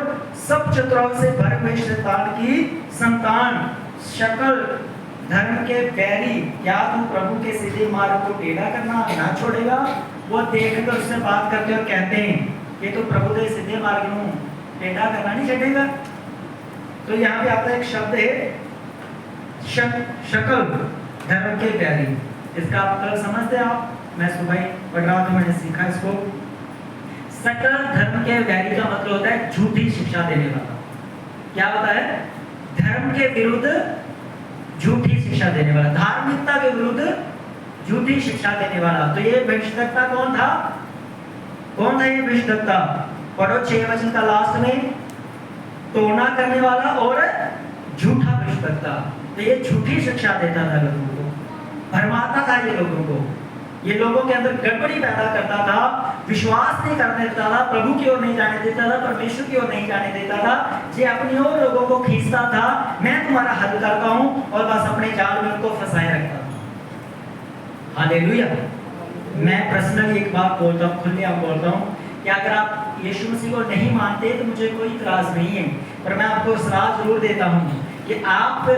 सब चतुराई से भरे हुए शैतान की संतान, शकल धर्म के बैरी, क्या तू प्रभु के सीधे मार्ग को टेढ़ा करना ना छोड़ेगा? वो देखकर उससे बात करते और कहते हैं कि तू प्रभु के सीधे मार्ग को टेढ़ा करना नहीं छोड़ेगा। तो यहाँ पे आता है एक शब्द है शकल धर्म के बैरी। इसका मतलब समझते हैं आप? मैं सुबह ही पढ़ रहा था, मैंने सीखा इसको। सकल धर्म के बैरी का मतलब होता है झूठी शिक्षा देने वाला। क्या होता है? धर्म के विरुद्ध झूठी शिक्षा देने वाला, धार्मिकता के विरुद्ध झूठी शिक्षा देने वाला। तो ये भविष्यवक्ता कौन था? कौन था ये भविष्यवक्ता? पढ़ो 6 वचन का लास्ट में, टोना करने वाला और झूठा भविष्यवक्ता। तो ये झूठी शिक्षा देता था लोगों को, भरमाता था ये लोगों को, ये लोगों के अंदर गड़बड़ी पैदा करता था, विश्वास नहीं करने देता था, प्रभु की ओर नहीं जाने देता था, परमेश्वर की ओर नहीं जाने देता था, ये अपनी ओर लोगों को खींचता था। मैं तुम्हारा हल करता हूँ, और बस अपने जाल में उनको फंसाए रखता था। हालेलुया। मैं पर्सनली एक बात बोलता हूँ, खुले आप बोलता हूँ कि अगर आप यीशु मसीह को नहीं मानते तो मुझे कोई इतराज नहीं है, पर मैं आपको सलाह जरूर देता हूँ कि आप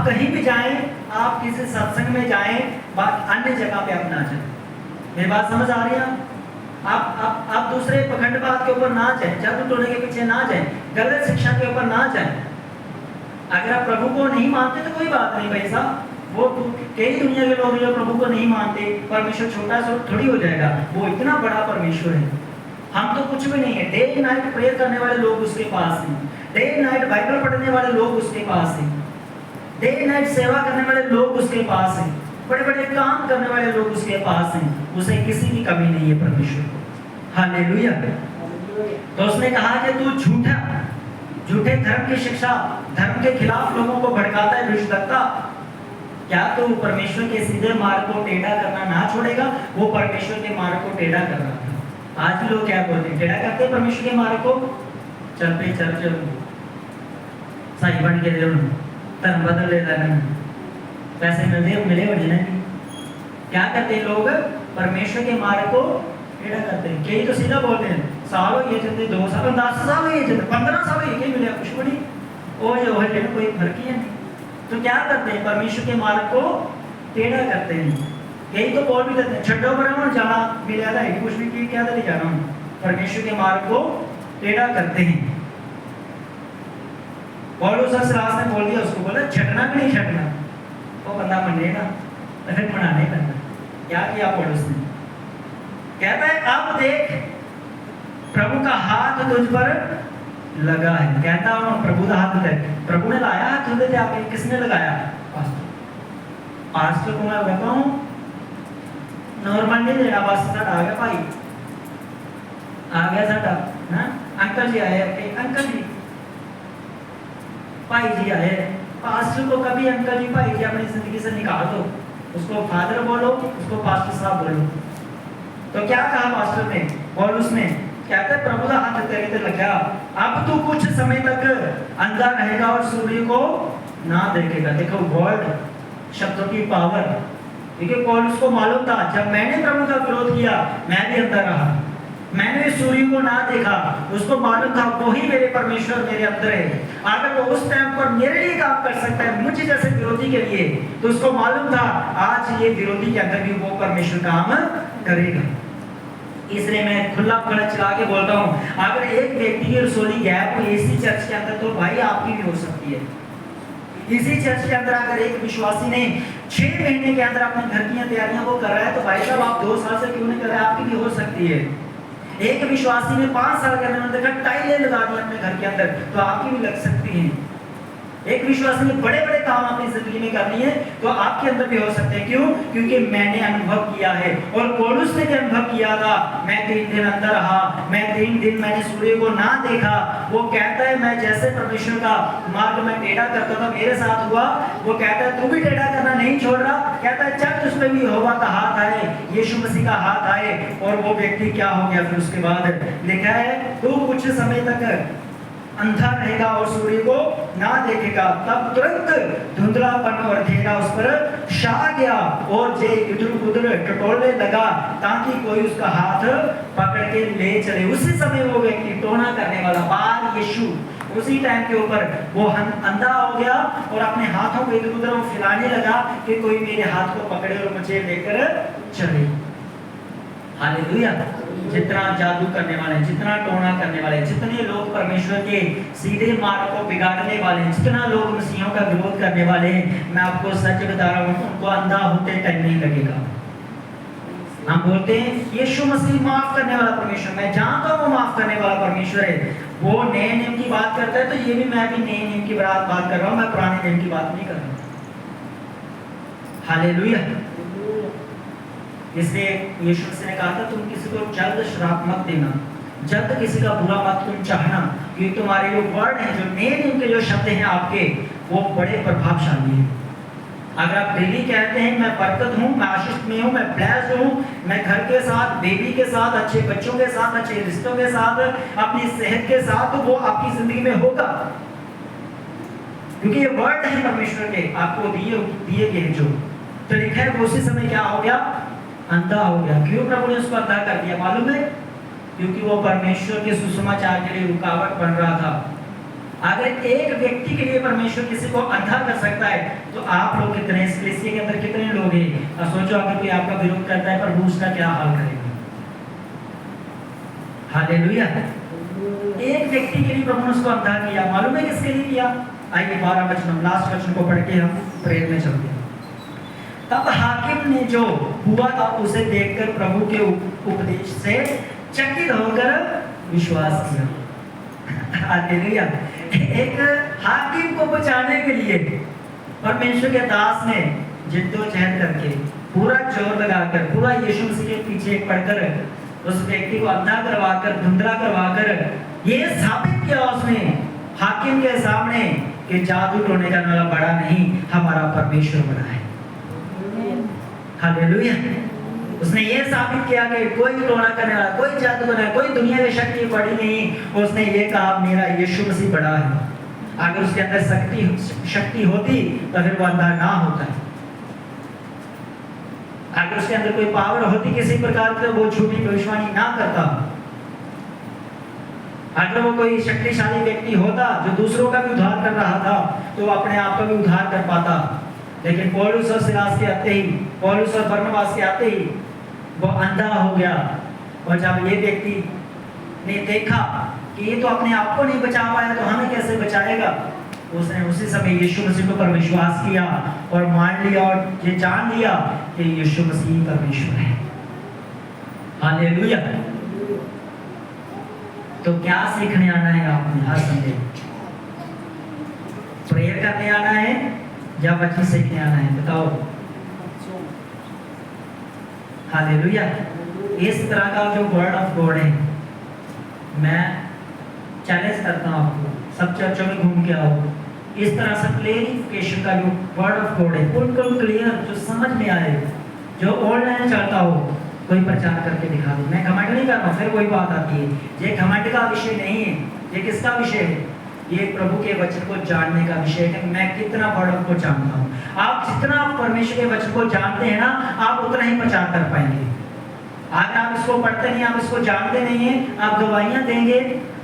कहीं भी जाएं, आप किसी सत्संग में जाएं, बात अन्य जगह पे आप ना जाएं। मेरी बात समझ आ रही है? आप दूसरे पखंडवाद के ऊपर ना जाएं, जादू टोने के पीछे ना जाएं, गलत शिक्षा के ऊपर ना जाएं। अगर आप प्रभु को नहीं मानते तो कोई बात नहीं भाई साहब, वो कई दुनिया के लोग जो प्रभु को नहीं मानते, परमेश्वर छोटा सा थोड़ी हो जाएगा, वो इतना बड़ा परमेश्वर है। हम तो कुछ भी नहीं है। डे नाइट प्रेयर करने वाले लोग उसके पास हैं, डे नाइट बाइबल पढ़ने वाले लोग उसके पास हैं, डे नाइट सेवा करने वाले लोग उसके पास हैं, बड़े बड़े काम करने वाले लोग उसके पास हैं। उसे किसी की कमी नहीं है परमेश्वर को। हालेलुया। तो उसने कहा कि तू झूठे धर्म की शिक्षा, धर्म के खिलाफ लोगों को भड़काता है भ्रष्टता, क्या तू परमेश्वर के सीधे मार्ग को टेढ़ा करना ना छोड़ेगा? वो परमेश्वर के मार्ग को टेढ़ा कर रहा था। आज भी लोग क्या बोलते हैं, टेढ़ा करते हैं परमेश्वर के मार्ग को। चल पे चल सही बन के दे, धर्म बदल ले लेना, पैसे मिले बड़ी ना। क्या करते हैं लोग? परमेश्वर के मार्ग को टेढ़ा करते हैं। कई तो सीधा बोलते हैं, साल हो ये चलते, 2 साल 10 साल हो ये चलते, 15 साल हो ये मिले कुछ बड़ी ओ जो है लेकिन कोई फर्क ही नहीं। तो क्या करते हैं? परमेश्वर के मार्ग को टेढ़ा करते हैं। यही तो बोल भी देते हैं, छड्डो पर जाना मिला था, कुछ भी क्या था, जाना परमेश्वर के मार्ग को टेढ़ा करते हैं। पौलुस शास्त्र ने बोल दिया, उसको बोला छटना भी नहीं छटना, वो बंदा मनेगा तो फिर मना नहीं करना। क्या किया पौलुस ने? कहता है अब देख प्रभु का हाथ तुझ पर लगा है। कहता हूँ प्रभु का हाथ है, प्रभु ने लाया हाथ तुझे थे आके, किसने लगाया? पास्टर को मैं बताऊं नॉर्मल नहीं देना, बस साडा आ गया भाई, आ गया साडा ना, अंकल जी आए, अंकल जी भाई जी आए। पास्टर को कभी अंकल जी भाई जी अपनी जिंदगी से निकाल दो, उसको फादर बोलो, उसको पास्टर साहब बोलो। तो क्या कहा पास्टर ने, पौलुस ने? कहते प्रभु का हाथ तेरे पे लगा, अब तू कुछ समय तक अंधा रहेगा और सूर्य को ना देखेगा। देखो वर्ड शब्दों की पावर, क्योंकि पौलुस को मालूम था जब मैंने प्रभु का विरोध किया मैं भी अंधा रहा, मैंने सूर्य को ना देखा, उसको मालूम था वही मेरे परमेश्वर मेरे अंदर है। अगर वो उस टाइम पर मेरे लिए काम कर सकता है मुझे जैसे विरोधी के लिए, तो उसको मालूम था आज ये विरोधी के अंदर भी वो परमेश्वर काम करेगा। इसलिए मैं खुला खड़ा चला के बोलता हूँ, अगर एक व्यक्ति की रसोली गैप हो इसी चर्च के अंदर, तो भाई आपकी भी हो सकती है। इसी चर्च के अंदर अगर एक विश्वासी ने 6 महीने के अंदर अपने घर की तैयारियां वो कर रहा है, तो भाई साहब आप 2 साल से क्यों नहीं कर रहे? आपकी भी हो सकती है। एक विश्वासी ने 5 साल करने में देखा टाइलें लगा दी अपने घर के अंदर, तो आपकी भी लग सकती है। एक विश्वासी ने बड़े बड़े काम अपनी जिंदगी में करनी है, तो आपके अंदर भी हो सकते हैं। क्यों? क्योंकि मैंने अनुभव किया है, और पौलुस ने भी अनुभव किया था। मैं 3 दिन अंदर रहा, मैं 3 दिन मैंने सूर्य को ना देखा। वो कहता है मैं जैसे परमेश्वर का मार्ग में टेढ़ा करता था मेरे साथ हुआ, वो कहता है तू भी टेढ़ा करना नहीं छोड़ रहा। कहता है चल तुझ पे भी यहोवा का हाथ आए, यीशु मसीह का हाथ आए, और वो व्यक्ति क्या हो गया? फिर उसके बाद लिखा है तू कुछ समय तक अंधा रहेगा और सूर्य को ना देखेगा, तब तुरंत धुंधलापन और अंधेरा उस पर छा गया और जे इधर उधर टटोलने लगा ताकि कोई उसका हाथ पकड़ के ले चले। उसी समय वो व्यक्ति टोना करने वाला बार यीशु उसी टाइम के ऊपर वो अंधा हो गया और अपने हाथों को इधर उधर फैलाने लगा कि कोई मेरे हाथ को पकड़े और मुझे लेकर चले। हालेलुया। जितना जादू करने वाले, जितना टोना करने वाले, जितने लोग परमेश्वर के सीधे मार्ग को बिगाड़ने वाले, जितना लोग मसीहों का विरोध करने वाले हैं, मैं आपको सच बता रहा हूँ उनको अंधा होते टाइम नहीं लगेगा। हम बोलते हैं यीशु मसीह माफ करने वाला परमेश्वर, मैं जानता हूँ वो माफ करने वाला परमेश्वर है। वो नए नियम की बात करता है, तो ये भी मैं भी नए नियम की बात कर रहा हूँ, मैं पुराने नियम की बात नहीं कर रहा हूँ। हालेलुया। इसलिए यीशु मसीह ने कहा था तुम किसी को जल्द श्राप मत देना, जल्द किसी का बुरा मत तुम चाहना, क्योंकि तुम्हारे जो वर्ड हैं, जो नए नियम के जो शब्द हैं आपके, वो बड़े प्रभावशाली हैं। अगर आप डेली कहते हैं मैं बरकत हूँ, मैं आशीष में हूँ, मैं ब्लेस्ड हूँ, मैं घर के साथ, बेबी के साथ, अच्छे बच्चों के साथ, अच्छे रिश्तों के साथ, अपनी सेहत के साथ, तो वो आपकी जिंदगी में होगा, क्योंकि ये वर्ड है परमेश्वर के आपको दिए गए जो। तो लिखा है उसी समय क्या हो गया? अंधा हो गया। क्यों प्रभु ने उसको अंधा कर दिया मालूम है? क्योंकि वो परमेश्वर के सुसमाचार के लिए रुकावट बन रहा था। अगर एक व्यक्ति के लिए परमेश्वर किसी को अंधा कर सकता है तो आप लोग कितने, इस कलीसिया के अंदर कितने लोग हैं। और सोचो अगर कोई आपका विरोध करता है, प्रभु उसका क्या हाल करेगा। हालेलुया। एक व्यक्ति के लिए प्रभु ने उसको अंधा किया, मालूम है किसके लिए किया। आइए 12 वचन, लास्ट वचन को पढ़ के हम प्रेयर में चलते हैं। तब हाकिम ने जो हुआ था उसे देखकर प्रभु के उपदेश से चकित होकर विश्वास किया। हालेलुया। एक हाकिम को बचाने के लिए परमेश्वर के दास ने जिद्दोजहद करके, पूरा जोर लगाकर, पूरा यीशु मसीह के पीछे पड़कर उस व्यक्ति को अंधा करवाकर, धुंधला करवाकर ये साबित किया उसने हाकिम के सामने कि जादू टोने का नाला बड़ा नहीं, हमारा परमेश्वर बड़ा है। हालेलुया। उसने ये साबित किया कि कोई टोना करने वाला, कोई जादू करने वाला, कोई दुनिया की शक्ति बड़ी नहीं। उसने ये कहा मेरा यीशु मसीह बड़ा है। अगर उसके अंदर शक्ति होती तो फिर वो अंधा ना होता है। अगर उसके अंदर कोई पावर होती किसी प्रकार की, वो झूठी भविष्यवाणी ना करता। अगर वो कोई शक्तिशाली व्यक्ति होता जो दूसरों का भी उद्धार कर रहा था तो वो अपने आप का भी उद्धार कर पाता। लेकिन पौलुस और सिलास के आते ही, पौलुस और बरनबास के आते ही वो अंधा हो गया। और जब ये व्यक्ति ने देखा कि ये तो अपने आप को नहीं बचा पाया तो हमें कैसे बचाएगा, उसने उसी समय यीशु मसीह पर विश्वास किया और मान लिया और ये जान लिया कि यीशु मसीह परमेश्वर है। हालेलुया। तो क्या सीखने आना है आपने हर संडे? प्रेयर करने आना है या वचन सीखने आना है? बताओ। हालेलुया। इस तरह का जो वर्ड ऑफ गॉड है, मैं चैलेंज करता हूं आपको, सब चर्चों में घूम के आओ। इस तरह से क्लेरिफिकेशन का जो वर्ड ऑफ गॉड है, बिल्कुल क्लियर, जो समझ में आए, जो ऑनलाइन चलता हो, कोई प्रचार करके दिखा दो। मैं घमंड नहीं कर रहा, फिर कोई बात आती है, ये घमंड का विषय नहीं है। ये किसका विषय है? ये प्रभु के वचन को जानने का विषय है। मैं कितना वर्ड को जानता हूँ। आप जितना परमेश्वर के वचन को जानते हैं ना, आप उतना ही प्रचार कर पाएंगे। अगर आप इसको पढ़ते नहीं, आप इसको जानते नहीं है, आप गवाहियां देंगे,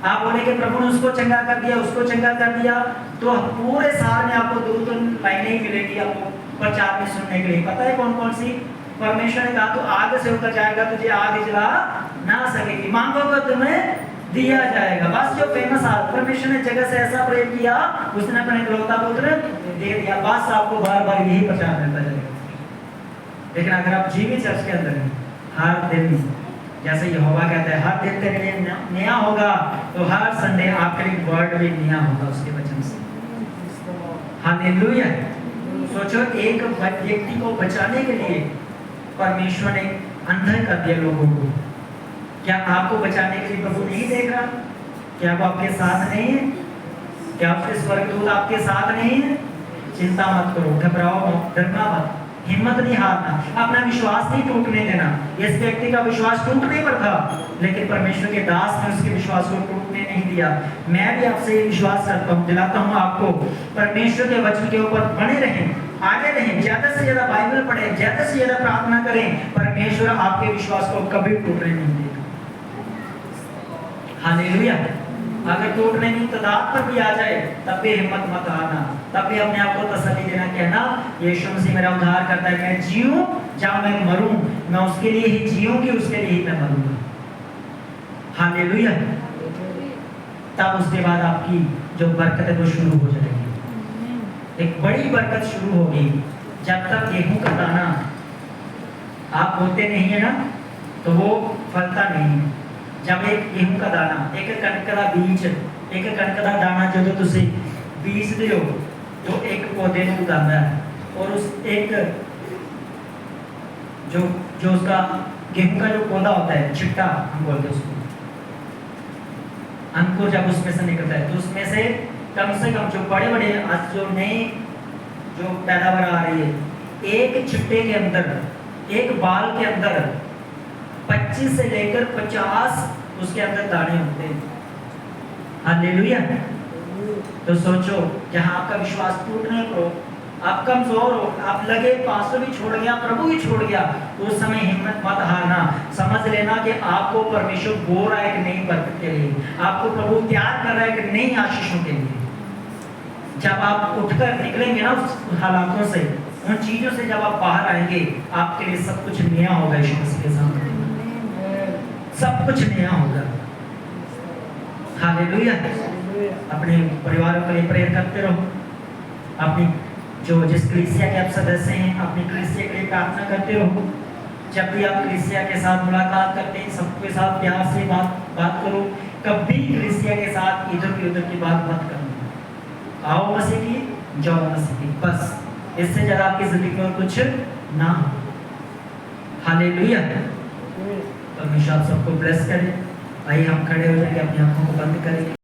आप बोलेंगे प्रभु ने उसको चंगा कर दिया, उसको चंगा कर दिया, तो पूरे साल में आपको 2-3 लाइनें ही मिलेगी आपको प्रचार में सुनने के लिए। पता है कौन कौन सी? परमेश्वर ने कहा तो आग से उतर जाएगा, तुझे आग जला ना सकेगी, मांगोगे तुम्हें दिया जाएगा। बस जो फेमस हाल, परमेश्वर ने जगह से ऐसा प्रेम किया, उसने अपने इकलौता पुत्र दे दिया। बस आपको बार बार यही प्रचार मिलता जाएगा। लेकिन अगर आप जीवित चर्च के अंदर हैं, हर दिन, जैसे यहोवा कहता है हर दिन तेरे लिए नया होगा, तो हर संडे आपके लिए वर्ड भी नया होगा उसके वचन से। हालेलुया। सोचो, एक व्यक्ति को बचाने के लिए परमेश्वर ने अंधा कर दिया लोगों को। क्या आपको बचाने के लिए प्रभु नहीं देख रहा? क्या वो आपके साथ नहीं है? क्या उसके स्वर्गदूत आपके साथ नहीं है? चिंता मत करो, घबराओ मत, डरना मत, हिम्मत नहीं हारना, अपना विश्वास नहीं टूटने देना। इस व्यक्ति का विश्वास टूटने पर था, लेकिन परमेश्वर के दास ने उसके विश्वास को टूटने नहीं दिया। मैं भी आपसे ये विश्वास करता हूँ, दिलाता हूँ आपको, परमेश्वर के वचन के ऊपर बने रहें, आगे रहें, ज्यादा से ज्यादा बाइबल पढ़ें, ज्यादा से ज्यादा प्रार्थना करें। परमेश्वर आपके विश्वास को कभी टूटने नहीं देगा। हालेलुया। अगर टूटने की तदाद पर भी आ जाए तब भी हिम्मत मत हारना, तब भी अपने आप को तसल्ली देना, कहना यीशु मसीह मेरा उद्धार करता है, मैं जीऊं या मैं मरूं, मैं उसके लिए ही जीऊंगी, उसके लिए ही मैं मरूंगा। हालेलुया। तब उसके बाद आपकी जो बरकत है वो शुरू हो जाएगी। एक बड़ी बरकत शुरू होगी। जब तक गेहूं का दाना आप बोते नहीं है ना, तो वो फलता नहीं है। जब एक गेहूं का दाना, एक कणक का बीज, एक कणक का दाना जो तुसी बीज दे हो, जो एक पौधे को उगाता है, और उस एक जो उसका गेहूं का जो पौधा होता है, छिट्टा हम बोलते हैं उसको, अंकुर जब उसमें से निकलता है, तो उसमें से कम जो बड़े बड़े आज जो नई जो पैदावार आ रही है, एक छिट्टे के अंदर, एक बाल के अंदर 25 से लेकर 50 उसके अंदर दाने होते हैं। हालेलुया। तो सोचो, जहां आपका विश्वास टूटने को आप कमजोर हो, आप लगे पास्टर भी छोड़ गया, प्रभु भी छोड़ गया, तो उस समय हिम्मत मत हारना। समझ लेना कि आपको परमेश्वर बो रहा है कि नहीं बरकत के लिए, आपको प्रभु तैयार कर रहा है कि नहीं आशीषों के लिए। जब आप उठकर निकलेंगे ना उस हालातों से, उन चीजों से जब आप बाहर आएंगे, आपके लिए सब कुछ नया होगा। यीशु मसीह के सामने सब कुछ नया होगा। हालेलुया। अपने परिवारों के लिए प्रेयर करते रहो। अपनी जो जिस कलीसिया के आप सदस्य हैं, अपनी कलीसिया के लिए प्रार्थना करते रहो। जब भी आप कलीसिया के साथ मुलाकात करते हैं, सबके साथ प्यार से बात करो। कभी कलीसिया के साथ इधर की उधर की बात मत करना। आओ मसीह की, जाओ मसीह की, बस। इससे ज्यादा आपकी जिंदगी में कुछ ना हो। हालेलुया। परमेश्वर आप सबको ब्लेस करे। आइए हम खड़े हो जाएंगे, अपनी आंखों को बंद करेंगे।